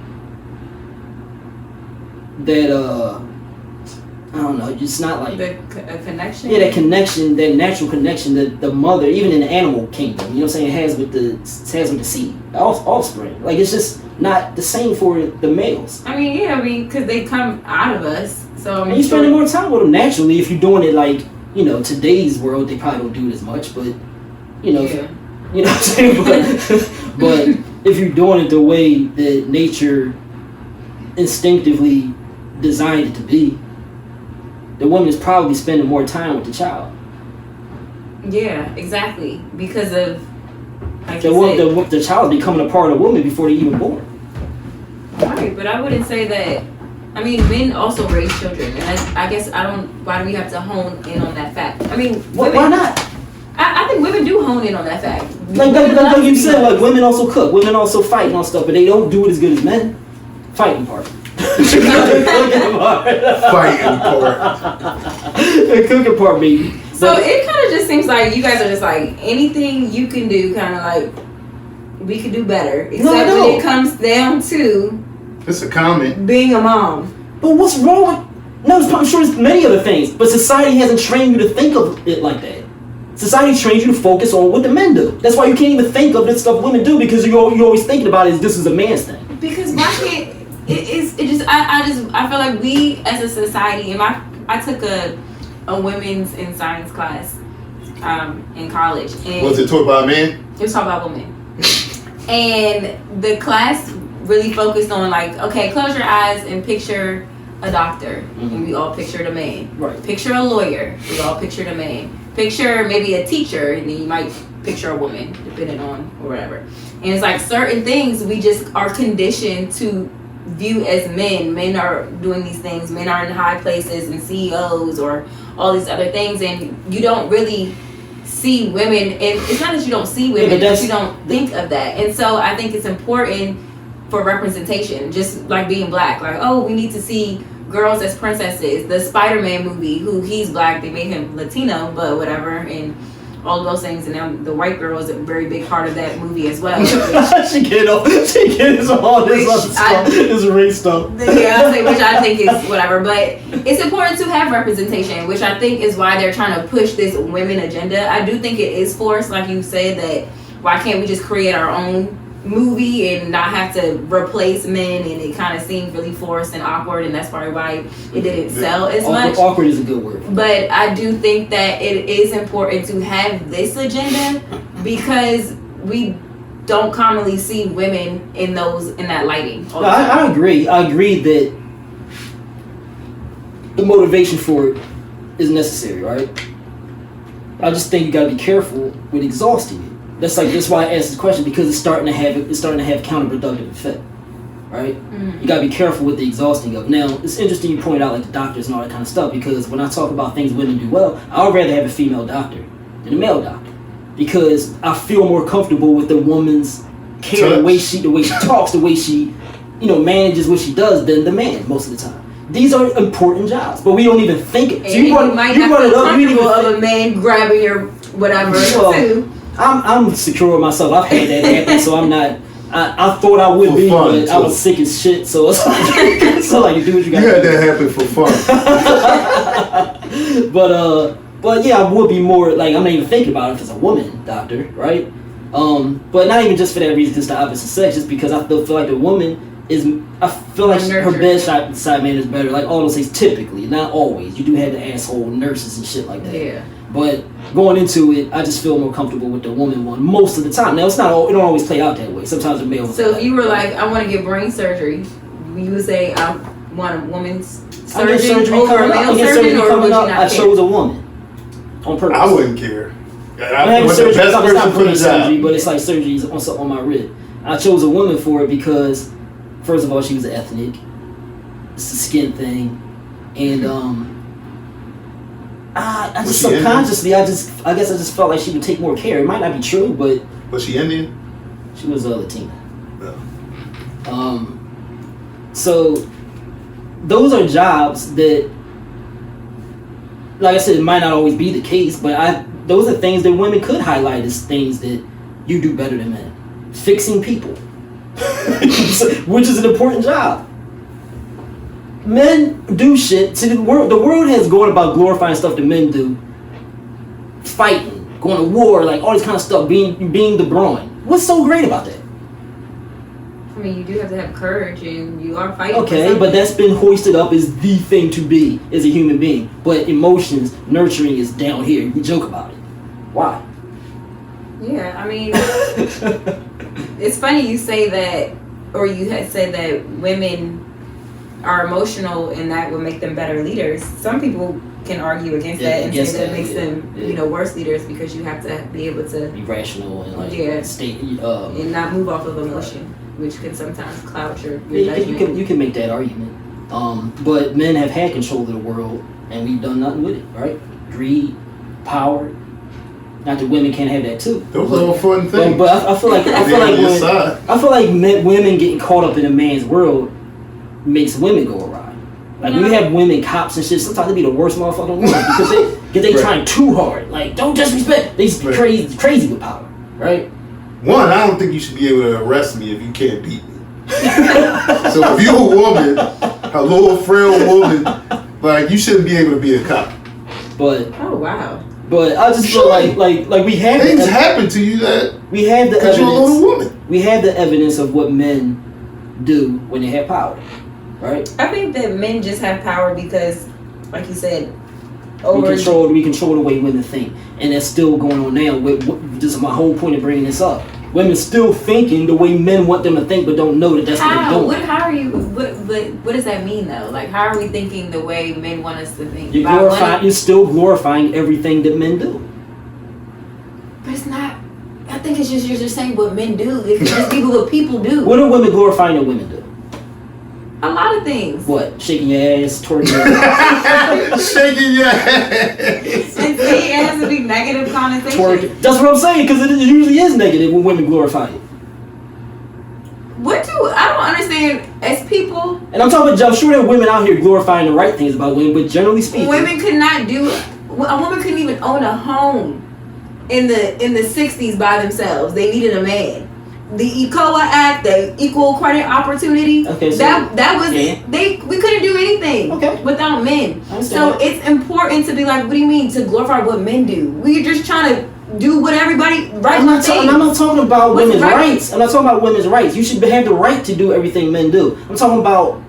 I don't know, it's not like a connection. Yeah, that connection, that natural connection that the mother, even in the animal kingdom, you know what I'm saying, has with the seed, offspring. Like, it's just not the same for the males. Because they come out of us. So and you're spending more time with them naturally. If you're doing it like, today's world, they probably don't do it as much, but you know what I'm saying. But if you're doing it the way that nature instinctively designed it to be, the woman is probably spending more time with the child. Yeah, exactly. Because of the child becoming a part of the woman before they're even born. Right, but I wouldn't say that. Men also raise children, and I guess why do we have to hone in on that fact? Why not? I think women do hone in on that fact. Like you said, like women also cook, women also fight on stuff, but they don't do it as good as men. Fighting part. Fighting part. The cooking part, baby. So it kind of just seems like you guys are just like, anything you can do, kind of like, we could do better. Except when it comes down to it's a comment. Being a mom. But what's wrong with... No, I'm sure there's many other things, but society hasn't trained you to think of it like that. Society trains you to focus on what the men do. That's why you can't even think of this stuff women do, because you're always thinking about it as this is a man's thing. Because why can't... I feel like we as a society, and I took a women's in science class in college. And was it taught by a man? It was taught by women. And the class really focused on like, okay, close your eyes and picture a doctor. Mm-hmm. And we all pictured a man. Right. Picture a lawyer. We all pictured a man. Picture maybe a teacher, and then you might picture a woman, depending on or whatever. And it's like certain things we just are conditioned to view as men. Men are doing these things. Men are in high places and CEOs or all these other things, and you don't really see women. And it's not that you don't see women, but you don't think of that. And so I think it's important for representation, just like being black. Like, oh, we need to see girls as princesses. The Spider-Man movie, he's black, they made him Latino, but whatever, and all of those things. And now the white girl is a very big part of that movie as well. She gets all this race stuff. Yeah, which I think is whatever. But it's important to have representation, which I think is why they're trying to push this women agenda. I do think it is forced, like you said, that why can't we just create our own movie and not have to replace men, and it kind of seemed really forced and awkward, and that's probably why it didn't sell as much. Awkward is a good word. But I do think that it is important to have this agenda, because we don't commonly see women in that lighting. No, I agree. I agree that the motivation for it is necessary, right? I just think you gotta be careful with exhausting it. That's why I asked the question, because it's starting to have counterproductive effect. right? You gotta be careful with the exhausting of. Now, it's interesting you point out like the doctors and all that kind of stuff, because when I talk about things women do well, I would rather have a female doctor than a male doctor, because I feel more comfortable with the woman's care, the way she talks, the way she, manages what she does, than the man most of the time. These are important jobs, but we don't even think it. So you might not feel comfortable of a man grabbing your whatever too. I'm secure with myself. I've had that happen, so I'm not. I thought I would be, but I was sick as shit. So it's like, do what you got. You had that happen for fun. But yeah, I would be more like, I'm not even thinking about it if it's a woman doctor, right? But not even just for that reason, just the opposite sex, just because I feel like the woman is. I feel like her bedside man is better. Like all those things, typically, not always. You do have the asshole nurses and shit like that. Yeah. But going into it, I just feel more comfortable with the woman one most of the time. Now, it don't always play out that way. Sometimes the male. So if you were like, I want to get brain surgery, you would say, I want a woman's surgeon over a male surgeon, or would you not care? I chose a woman on purpose. I wouldn't care. I'm having surgery. It's not brain surgery, but it's like surgeries on my rib. I chose a woman for it because, first of all, she was ethnic. It's a skin thing, and I just subconsciously, I guess I just felt like she would take more care. It might not be true, but was she Indian? She was Latina. No. So those are jobs that, like I said, it might not always be the case, but those are things that women could highlight as things that you do better than men. Fixing people, which is an important job. Men do shit. See, the world has gone about glorifying stuff that men do. Fighting, going to war, like all this kind of stuff, being the brawn. What's so great about that? I mean, you do have to have courage, and you are fighting. Okay, but that's been hoisted up as the thing to be as a human being. But emotions, nurturing is down here. We joke about it. Why? Yeah, I mean, it's funny you say that, or you had said that women are emotional and that would make them better leaders. Some people can argue against that and say that it makes them, worse leaders, because you have to be able to be rational and and not move off of emotion, which can sometimes cloud your judgment. You can make that argument. But men have had control of the world and we've done nothing with it, right? Greed, power. Not that women can't have that too. Those are all fun things. But I feel like women getting caught up in a man's world makes women go awry. Like when you have women cops and shit, sometimes they be the worst motherfucking women because they trying too hard. Like, don't disrespect. They just be crazy with power, right? One, I don't think you should be able to arrest me if you can't beat me. So if you're a woman, a little frail woman, like you shouldn't be able to be a cop. But oh wow. But I just feel like we have things happen to you that we have the evidence. You're a little woman. We have the evidence of what men do when they have power. Right. I think that men just have power because, like you said, we control the way women think, and that's still going on now. This is my whole point of bringing this up. Women still thinking the way men want them to think, but don't know that that's what they're doing. How are you? What does that mean though? Like, how are we thinking the way men want us to think? You're still glorifying everything that men do. But it's not. I think it's just you're just saying what men do. It's just people what people do. What are women glorifying that women do? A lot of things. What? Shaking your ass, twerking your ass. Shaking your ass. And see, it has to be negative connotation. Twerking. That's what I'm saying, because it usually is negative when women glorify it. I don't understand as people. And I'm sure there are women out here glorifying the right things about women, but generally speaking, women could not do. A woman couldn't even own a home in the 60s by themselves. They needed a man. The ECOA Act, the Equal Credit Opportunity, okay, so that was we couldn't do anything without men. So it's important to be like, what do you mean to glorify what men do? We're just trying to do what everybody I'm not talking about women's rights. I'm not talking about women's rights. You should have the right to do everything men do. I'm talking about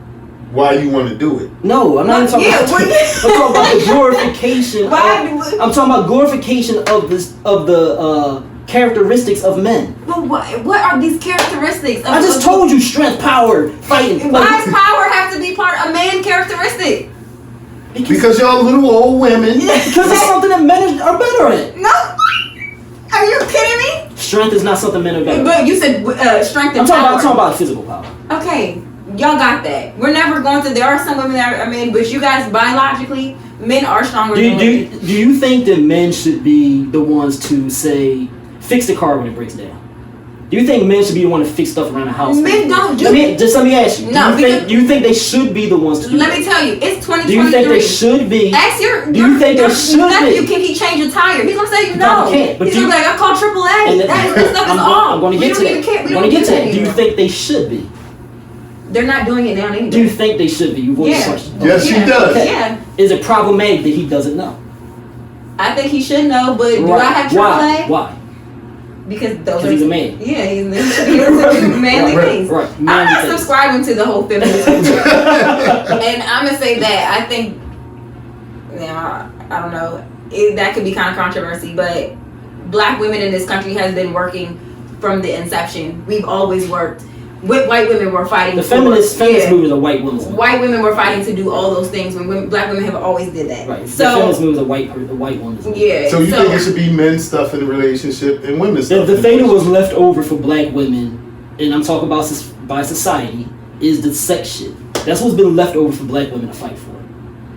why you want to do it. No, I'm not even talking about I'm talking about the glorification. I'm talking about glorification of the characteristics of men. But what are these characteristics? I just told you: strength, power, fighting. Why does power have to be part of a man characteristic? Because y'all little old women. Because it's something that men are better at. No, are you kidding me? Strength is not something men are better at. But you said strength and power. I'm talking about physical power. Okay, y'all got that. We're never going to. There are some women that are men, but you guys biologically, men are stronger. Do you think that men should be the ones to say fix the car when it breaks down? Do you think men should be the one to fix stuff around the house? Men don't do it. Let me ask you. No, do you think they should be the ones to do Let me tell you, it's 2023. Do you think they should be? Ask your nephew, can he change a tire? He's gonna say no. He can't. He's gonna be like, I call AAA. That stuff is off. I'm gonna get to that. I'm gonna get to that. Do you think they should be? They're not doing it now anyway. Do you think they should be? You voiced the question. Yes, he does. Okay. Yeah. Is it problematic that he doesn't know? I think he should know, but do I have AAA? Why? Because those are he's a man. Yeah, he's manly things. Right. I'm not subscribing to the whole feminist and I'm gonna say that I think, I don't know, that could be kind of controversy, but black women in this country has been working from the inception. We've always worked. White women were fighting. The feminist movement is a white woman. White women were fighting to do all those things when black women have always did that. Right. So the feminist movement is a white woman. Yeah. So you think it should be men's stuff in a relationship and women's stuff? The thing that was left over for black women, and I'm talking about by society, is the sex shit. That's what's been left over for black women to fight for.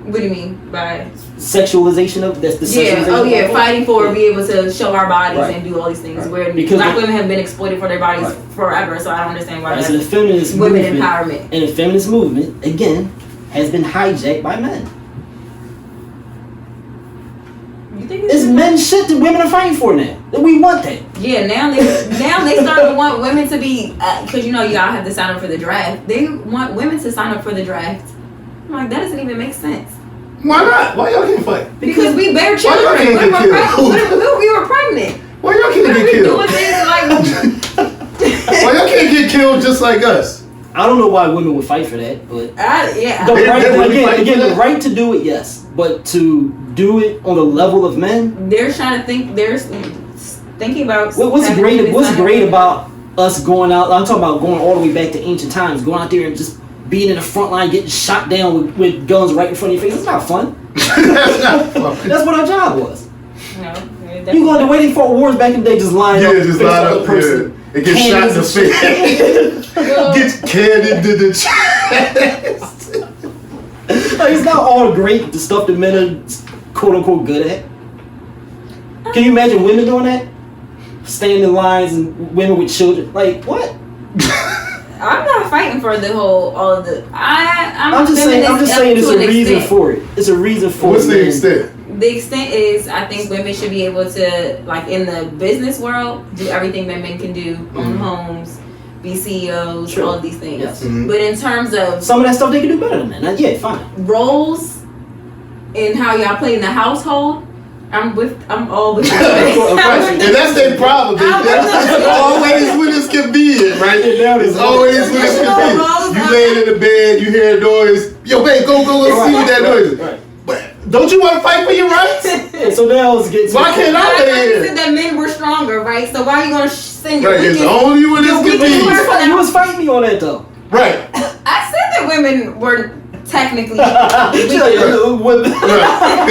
What do you mean by sexualization of that's the sexualization? Fighting for be able to show our bodies and do all these things. Where because black women have been exploited for their bodies forever, so I don't understand why that's the feminist women movement, empowerment. And the feminist movement again has been hijacked by men. You think it's men's shit that women are fighting for now. That we want that. Yeah, now they start to want women to be because y'all have to sign up for the draft. They want women to sign up for the draft. I'm like, that doesn't even make sense. Why not? Why y'all can't fight? Because we bear children. Why y'all can't get killed? We were pregnant. Why y'all can't get killed? Doing things like why y'all can't get killed just like us? I don't know why women would fight for that, but yeah. The right to do it, yes, but to do it on the level of men, they're trying to think. They're thinking about what's great about us going out. I'm talking about going all the way back to ancient times, going out there and just being in the front line, getting shot down with guns right in front of your face. It's not fun. That's not fun. That's what our job was. No, you go to waiting for wars back in the day, just lying up. Just line up, person. It gets shot in the face. Gets canned into the chest. Like, it's not all great, the stuff that men are quote unquote good at. Can you imagine women doing that? Standing in lines and women with children. Like, what? I'm not fighting for the whole all of the. I'm just saying it's a reason for it. It's a reason for it. What's the extent? The extent is I think women should be able to, like in the business world, do everything that men can do, own homes, be CEOs, all of these things. Yes. But in terms of some of that stuff they can do better than men. Yeah, fine. Roles and how y'all play in the household, I'm all with you. And that's their problem. It's always when it's convenient, right? It's always when it's convenient. You laying in the bed, you hear a noise. Yo, babe, go see what that noise is. Right. But don't you want to fight for your rights? So now it's getting. Why can't I lay here? You said that men were stronger, right? So why are you gonna send your Right, it's only when it's convenient. You was fighting me on that though. Right. I said that women were technically Right. Because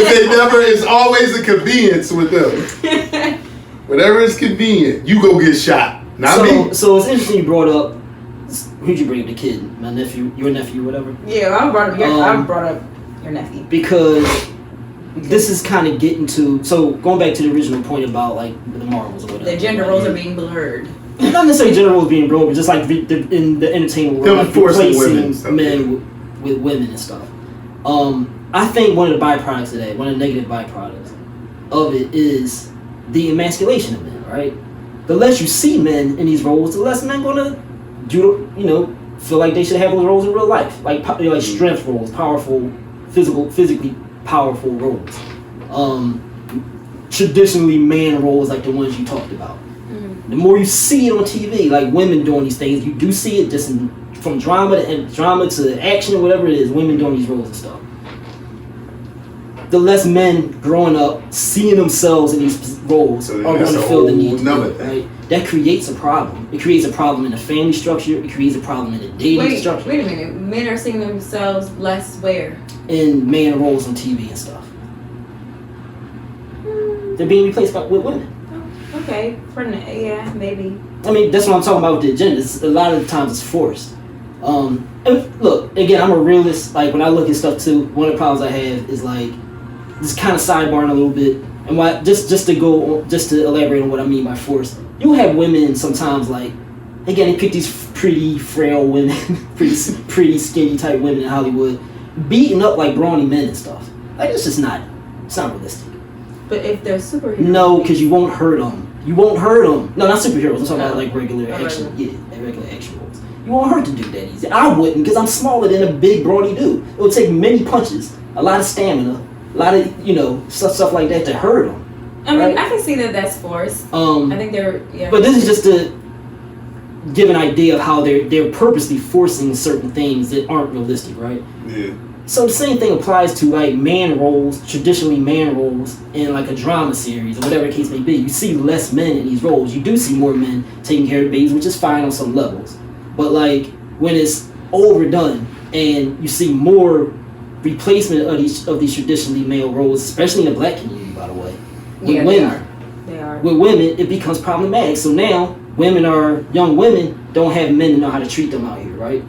they never, it's always a convenience with them. Whenever it's convenient, you go get shot. Not me. So it's interesting you brought up, who'd you bring up, the kid? My nephew, your nephew, whatever? Yeah, I brought up your nephew. Because this is kind of getting to, so going back to the original point about like the Marvels or whatever. The gender roles are being blurred. Not necessarily gender roles being blurred, but just like in the entertainment world, like replacing men with women and stuff. I think one of the byproducts of that, one of the negative byproducts of it is the emasculation of men, right? The less you see men in these roles, the less men gonna feel like they should have those roles in real life, like strength roles, powerful, physically powerful roles. Traditionally man roles like the ones you talked about. Mm-hmm. The more you see it on TV, like women doing these things, you do see it just from drama to action or whatever it is, women doing these roles and stuff. The less men growing up seeing themselves in these roles are going to feel the need to do it, right? That creates a problem. It creates a problem in the family structure. It creates a problem in the dating structure. Wait a minute. Men are seeing themselves less where? In man roles on TV and stuff. They're being replaced with women. Oh, okay. Yeah, maybe. I mean, that's what I'm talking about with the agenda. A lot of the times it's forced. And look, again, I'm a realist. Like when I look at stuff too, one of the problems I have is like this kind of sidebarring a little bit, and why just to elaborate on what I mean by force. You have women sometimes like, again, they pick these pretty frail women, pretty skinny type women in Hollywood, beating up like brawny men and stuff. Like it's not realistic. But if they're superheroes, no, because you won't hurt them. You won't hurt them. No, not superheroes. I'm talking about like regular action. Yeah, regular action roles. You won't hurt the dude that easy. I wouldn't, because I'm smaller than a big brawny dude. It would take many punches, a lot of stamina, a lot of stuff like that to hurt him. I mean, right? I can see that that's force. I think they're But this is just to give an idea of how they're purposely forcing certain things that aren't realistic, right? Yeah. So the same thing applies to like traditionally man roles in like a drama series or whatever the case may be. You see less men in these roles. You do see more men taking care of babies, which is fine on some levels. But like when it's overdone and you see more replacement of these traditionally male roles, especially in the black community, by the way. With women, they are. With women, it becomes problematic. So now young women don't have men to know how to treat them out here, right?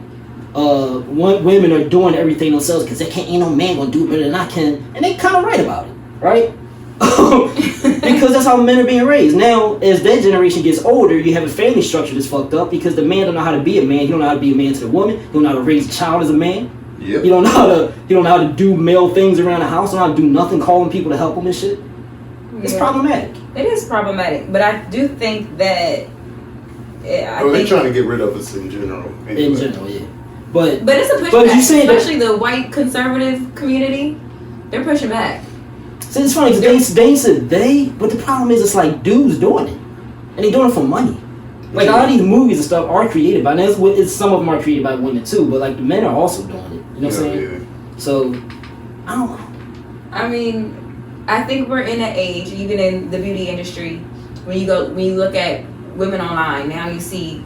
Women are doing everything themselves because ain't no man gonna do it better than I can, and they kind of right about it, right? Because that's how men are being raised. Now, as that generation gets older, you have a family structure that's fucked up because the man don't know how to be a man. He don't know how to be a man to the woman. He don't know how to raise a child as a man. Yep. He don't know how to do male things around the house. He don't know how to do nothing, calling people to help him and shit. It's problematic. It is problematic, but I do think that. They're trying to get rid of us in general. Anyway. In general, yeah. But it's a pushback, especially the white conservative community. They're pushing back. See, it's funny because they said but the problem is it's like dudes doing it, and they doing it for money. Like a lot of these movies and stuff are created by, and some of them are created by women too, but like the men are also doing it. You know what I'm saying? Yeah. So I don't know. I mean, I think we're in an age, even in the beauty industry, when you look at women online now, you see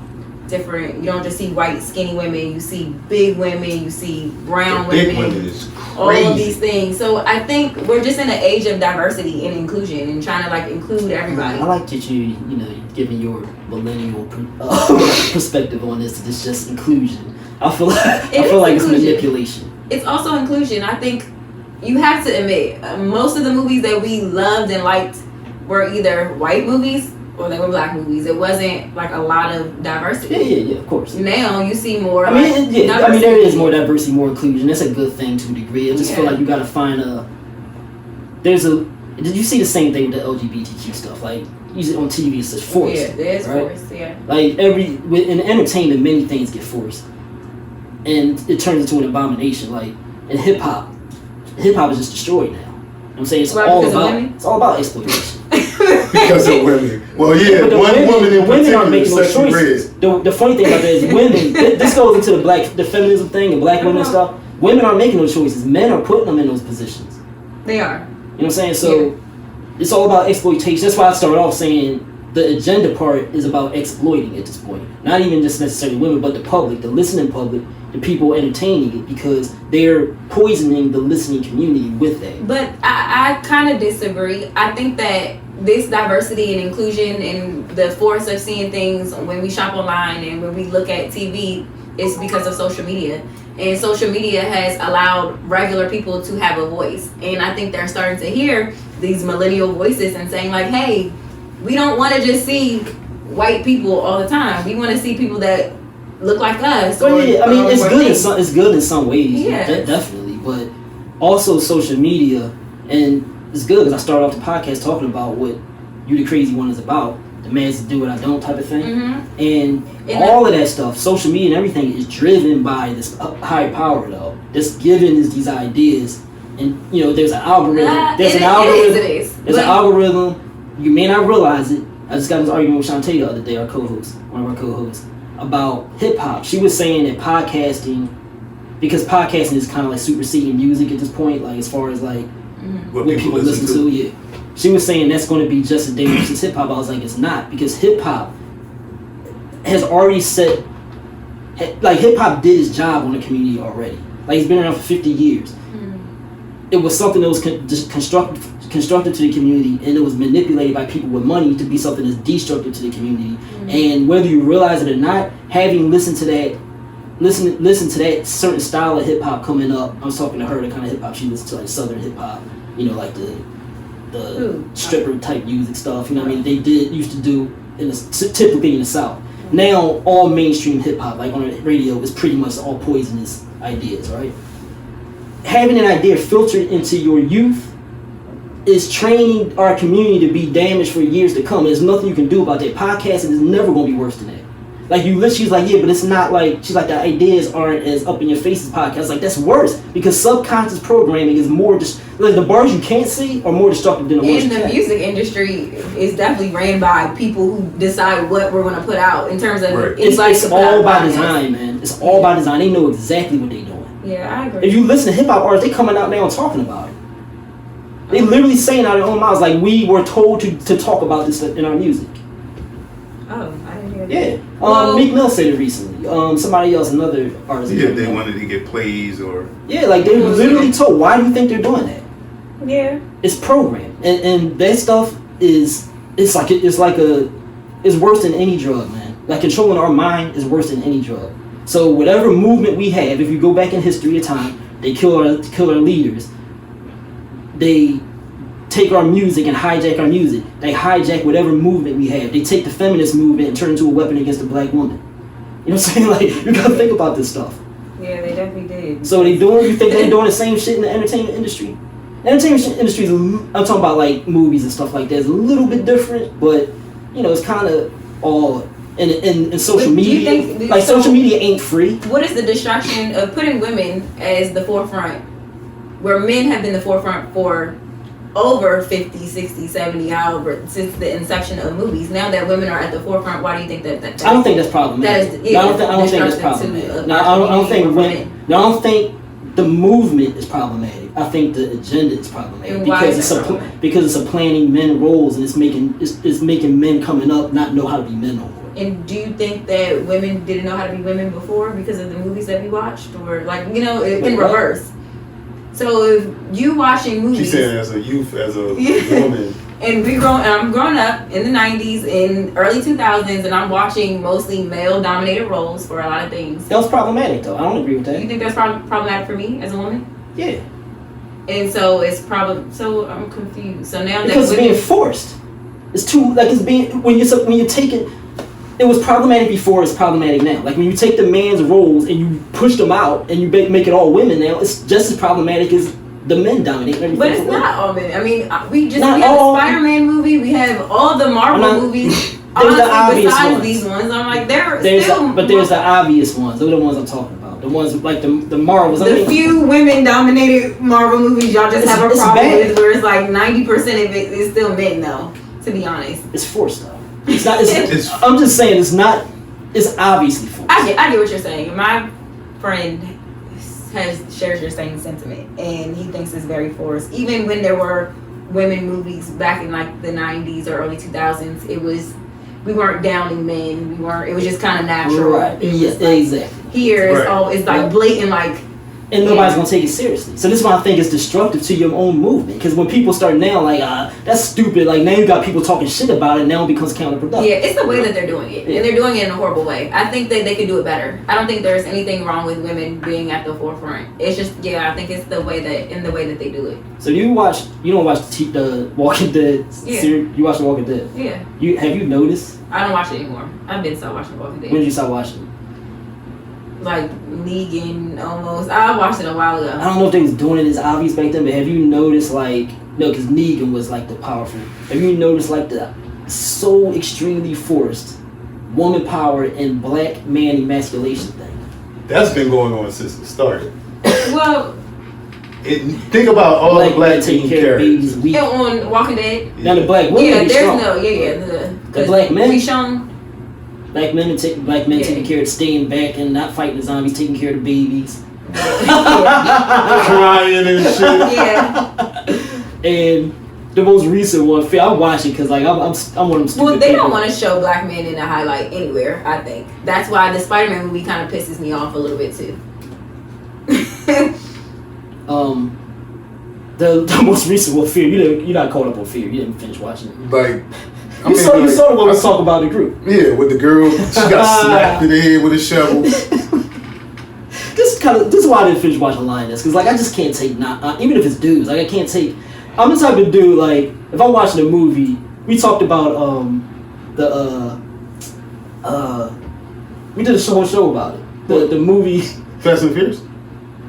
different. You don't just see white skinny women. You see big women. You see brown women. Big women is crazy. All of these things. So I think we're just in an age of diversity and inclusion and trying to like include everybody. I like that you giving your millennial perspective on this. It's just inclusion. I feel like it's manipulation. It's also inclusion. I think you have to admit most of the movies that we loved and liked were either white movies or they were black movies. It wasn't like a lot of diversity. Yeah, of course. Now you see more. I mean, there is more diversity, more inclusion. That's a good thing to a degree. I just feel like you gotta find Did you see the same thing with the LGBTQ stuff? Like, usually on TV, it's just forced. Yeah, there's right? forced. Yeah. Like in entertainment, many things get forced, and it turns into an abomination. Like in hip hop is just destroyed now. You know what I'm saying it's all about exploitation. Because of women. Well, yeah, woman in women aren't making those particular choices. The funny thing about that is women. This goes into the feminism thing and black women and stuff. Women aren't making those choices. Men are putting them in those positions. They are. You know what I'm saying? So it's all about exploitation. That's why I started off saying the agenda part is about exploiting at this point. Not even just necessarily women, but the public, the listening public, the people entertaining it, because they're poisoning the listening community with that. But I kind of disagree. I think that this diversity and inclusion and the force of seeing things when we shop online and when we look at TV is because of social media. And social media has allowed regular people to have a voice. And I think they're starting to hear these millennial voices and saying like, hey, we don't want to just see white people all the time. We want to see people that look like us. Well, yeah, I mean, it's good in some ways. Yeah. Definitely. But also social media, and it's good because I started off the podcast talking about what You the Crazy One is about. The man's do what I don't type of thing. Mm-hmm. And all of that stuff, social media and everything is driven by this higher power though. That's giving us these ideas. And there's an algorithm. There's an algorithm. You may not realize it. I just got this argument with Shantae the other day, one of our co-hosts, about hip hop. She was saying that podcasting, because podcasting is kind of like superseding music at this point, like as far as like what people listen to. Yeah. She was saying that's going to be just as dangerous as hip hop. I was like, it's not, because hip hop has already set, like hip hop did its job on the community already. Like it's been around for 50 years. It was something that was constructed to the community, and it was manipulated by people with money to be something that's destructive to the community. And whether you realize it or not, having listened to that listen to that certain style of hip hop coming up. I was talking to her, the kind of hip hop she listens to, like southern hip hop. You know, like the stripper type music stuff. You know what I mean? They used to do typically in the South. Now all mainstream hip hop, like on the radio, is pretty much all poisonous ideas, right? Having an idea filtered into your youth is training our community to be damaged for years to come. There's nothing you can do about that. Podcasting is never going to be worse than that. Like she's like, yeah, but it's not like, she's like, the ideas aren't as up in your face as podcasts. Like, that's worse, because subconscious programming is more like the bars you can't see are more destructive than the ones you can. And the music industry is definitely ran by people who decide what we're going to put out in terms of it's all by design, man. It's all by design. They know exactly what they're doing. Yeah, I agree. If you listen to hip hop artists, they coming out now and talking about it. They literally saying out of their own mouths, like, we were told to talk about this in our music. Oh, I didn't hear that. Yeah. Meek Mill said it recently. Somebody else, another artist. Yeah, they wanted to get plays or... Yeah, like, they literally told. Why do you think they're doing that? Yeah. It's programmed. And that stuff it's worse than any drug, man. Like, controlling our mind is worse than any drug. So whatever movement we have, if you go back in history of time, they kill our leaders. They take our music and hijack our music. They hijack whatever movement we have. They take the feminist movement and turn it into a weapon against the black woman. You know what I'm saying? Like, you gotta think about this stuff. Yeah, they definitely did. So you think they're doing the same shit in the entertainment industry? The entertainment industry I'm talking about, like, movies and stuff like that, is a little bit different, but, you know, it's kind of all in social media. Social media ain't free. What is the distraction of putting women as the forefront, where men have been the forefront for over 50, 60, 70, however, since the inception of movies? Now that women are at the forefront, why do you think that I don't think that's problematic. I don't think that's problematic. I don't think the movement is problematic. I think the agenda is problematic because it's supplanting men roles, and it's making men coming up not know how to be men no more. And do you think that women didn't know how to be women before because of the movies that we watched, or in reverse? So if you watching movies, she said as a youth, as a woman, and I'm growing up in the 90s and early 2000s, and I'm watching mostly male-dominated roles for a lot of things. That was problematic, though. I don't agree with that. You think that's problematic for me as a woman? Yeah. And so it's so I'm confused. So now because it's being forced. It's too it's being when you take it. It was problematic before, it's problematic now. Like, when you take the man's roles and you push them out and you make it all women now, it's just as problematic as the men dominating everything. But it's not all men. I mean, we have the Spider-Man movie, we have all the Marvel movies. There's the obvious besides ones. These ones, I'm like, there's the obvious ones. Those are the ones I'm talking about. The ones like the Marvels. The few women-dominated Marvel movies y'all just have a problem with, where it's like 90% of it is still men, though. To be honest, it's forced though. It's not. I'm just saying it's not. It's obviously forced. I get what you're saying. My friend shares your same sentiment, and he thinks it's very forced. Even when there were women movies back in like the 90s or early 2000s, we weren't downing men. It was just kind of natural. Right. Yeah, exactly. Here it's like blatant, like. And nobody's gonna take it seriously. So this is why I think it's destructive to your own movement. Because when people start now, like, that's stupid. Like, now you got people talking shit about it. Now it becomes counterproductive. Yeah, it's the way that they're doing it, and they're doing it in a horrible way. I think that they could do it better. I don't think there's anything wrong with women being at the forefront. It's just, I think it's the way that they do it. So you don't watch the Walking Dead series? You watch the Walking Dead? Yeah. Have you noticed? I don't watch it anymore. I've been stopped watching Walking Dead. When did you stop watching it? Like Negan almost. I watched it a while ago. I don't know if they was doing it as obvious back then, but have you noticed because Negan was like the powerful. Have you noticed like the so extremely forced woman power and black man emasculation thing? That's been going on since it started. Well, think about all the black taking care of babies. On Walking Dead. Now the black women. The black men. We shown. Black men taking care of staying back and not fighting the zombies, taking care of the babies. Crying and shit. Yeah. And the most recent one, I watch it because like I'm one of them stupid. Well, they don't want to show black men in a highlight anywhere. I think that's why the Spider-Man movie kind of pisses me off a little bit too. The most recent one, Fear. You're not caught up on Fear. You didn't finish watching it. Like. You saw the one we talk about in the group. Yeah, with the girl, she got slapped in the head with a shovel. this is why I didn't finish watching Lioness, because like I just can't take even if it's dudes, like I can't take. I'm the type of dude like if I'm watching a movie, we talked about we did a whole show about it. The movie Fast and Furious.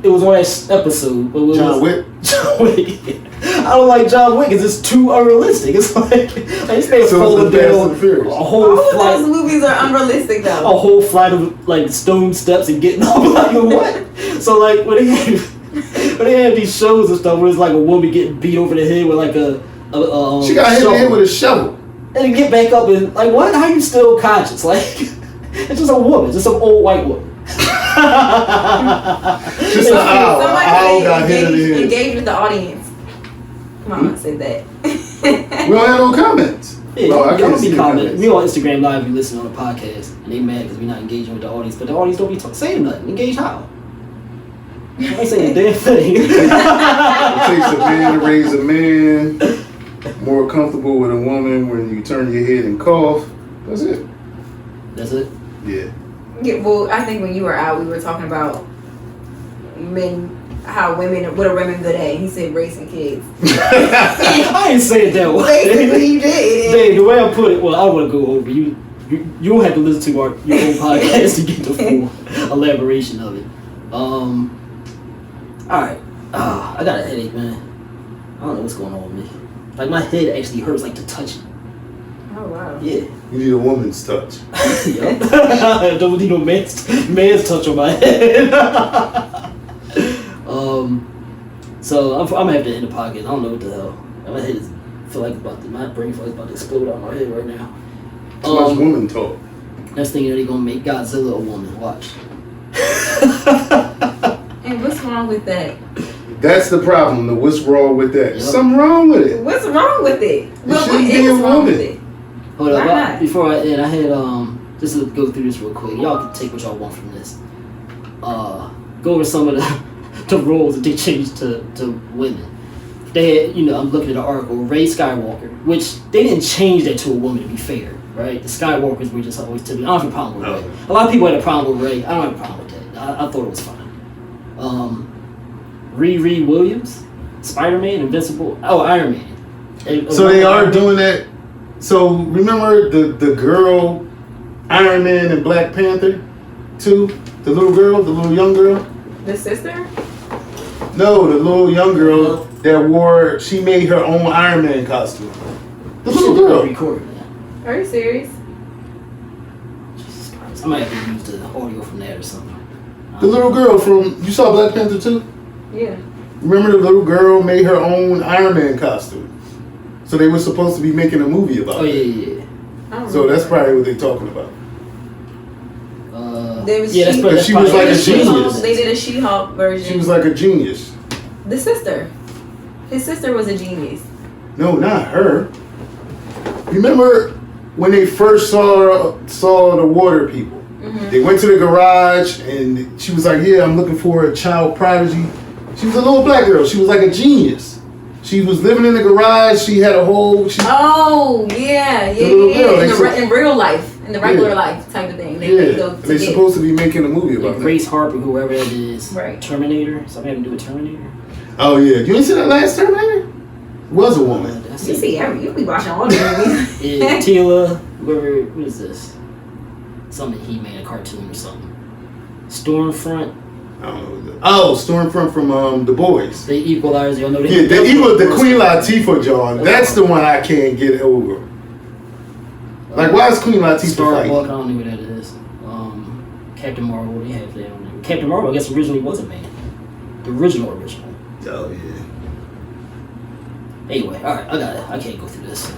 It was one episode. But John Wick. John Wick. I don't like John Wick because it's too unrealistic. It's like this man falling down a whole all of flight. those movies are unrealistic though. A whole flight of like stone steps and getting up. Like what? So like when they have these shows and stuff where it's like a woman getting beat over the head with like a she got hit in the head with a shovel. And then get back up and like what? How are you still conscious? Like it's just a woman, just some old white woman. Just an owl. Owl got hit in the head. Engage with the audience. Come on, say that. We don't have no comments. Yeah, well, I y'all can't don't see be the commenting. We on Instagram Live, we listen on the podcast, and they mad because we not engaging with the audience. But the audience don't be saying nothing. Engage how? I ain't saying a damn thing. It takes a man to raise a man. More comfortable with a woman when you turn your head and cough. That's it. That's it? Yeah. Yeah, well, I think when you were out, we were talking about men, what are women good at? He said raising kids. I ain't say it that way. Basically, you did. Dave, the way I put it, well, I want to go over. You don't have to listen to your own podcast to get the full elaboration of it. All right. I got a headache, man. I don't know what's going on with me. Like, my head actually hurts, like, to touch it. Oh, wow. Yeah. You need a woman's touch. Yep. I don't need no man's touch on my head. So I'm gonna have to end the podcast. I don't know what the hell. My head my brain feels about to explode out of my head right now. Too much woman talk. Next thing you know, they're gonna make Godzilla a woman. Watch. And what's wrong with that? That's the problem. What's wrong with that? Yep. Something wrong with it. What's wrong with it? What shouldn't be a is wrong woman. with it? Hold up. Why not? Before I end, I had just to go through this real quick. Y'all can take what y'all want from this. Go over some of the roles that they changed to women. They had, I'm looking at an article, Rey Skywalker, which they didn't change that to a woman to be fair, right? The Skywalkers were just always to be. I don't have a problem with Rey. A lot of people had a problem with Rey. I don't have a problem with that. I thought it was fine. Riri Williams, Spider-Man, Invincible. Oh, Iron Man. So they are doing that. So remember the girl, Iron Man and Black Panther 2? The little girl, the little young girl? The sister? No, the little young girl that she made her own Iron Man costume. The little girl. Recorded. Are you serious? Jesus Christ. I might have to use the audio from that or something. The little girl you saw Black Panther 2? Yeah. Remember the little girl made her own Iron Man costume? So they were supposed to be making a movie about it. Yeah. So that's probably what they're talking about. She was like a genius. They did a She-Hulk version. She was like a genius. The sister. His sister was a genius. No, not her. Remember when they first saw the water people? Mm-hmm. They went to the garage and she was like, "Yeah, I'm looking for a child prodigy." She was a little black girl. She was like a genius. She was living in the garage. She had a whole. Yeah. In real life, in the regular life type of thing. They're supposed to be making a movie about that. Grace Harper, whoever that is. Right. Terminator. Something having to do with Terminator. Oh yeah, you didn't see that last Terminator? Was a woman. You be watching all the movies. Yeah, Tila. Whoever. What is this? Something he made a cartoon or something. Stormfront. I don't know. Oh, Stormfront from The Boys. The Equalizer, y'all know that. Yeah, the Queen Latifah, John. That's the one I can't get over. Like, why is Queen Latifah fighting? I don't know who that is. Captain Marvel, they have that on there. Captain Marvel, I guess originally was a man. The original. Oh yeah. Anyway, all right, I got it. I can't go through this.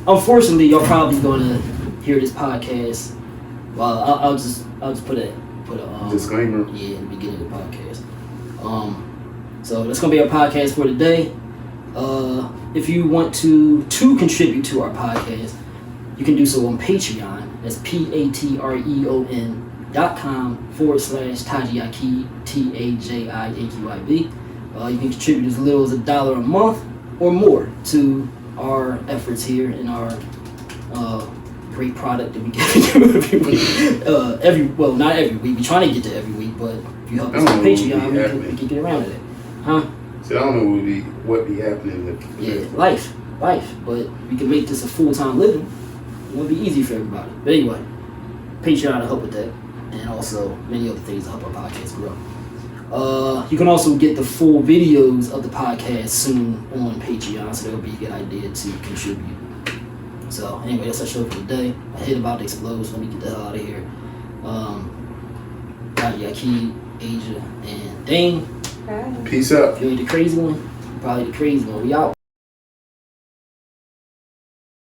Unfortunately, y'all probably gonna hear this podcast. Well, I'll just put a disclaimer. Yeah, in the beginning of the podcast. So that's gonna be our podcast for today. If you want to contribute to our podcast, you can do so on Patreon. That's patreon.com/Taji Aqib, TAJIAQIB. You can contribute as little as $1 a month or more to our efforts here in our great product that we give you every week. Well, not every week. We trying to get to every week, but if you help us on Patreon, we can get around to that. Huh? So I don't know what be happening with life. But we can make this a full-time living. It'll be easy for everybody. But anyway, Patreon to help with that, and also many other things to help our podcast grow. You can also get the full videos of the podcast soon on Patreon, so that would be a good idea to contribute. So anyway, that's our show for today. My head about to explode, so let me get the hell out of here. Taji Aqib, Ajah, and Dame. Peace out. If you ain't the crazy one, you're probably the crazy one. We out.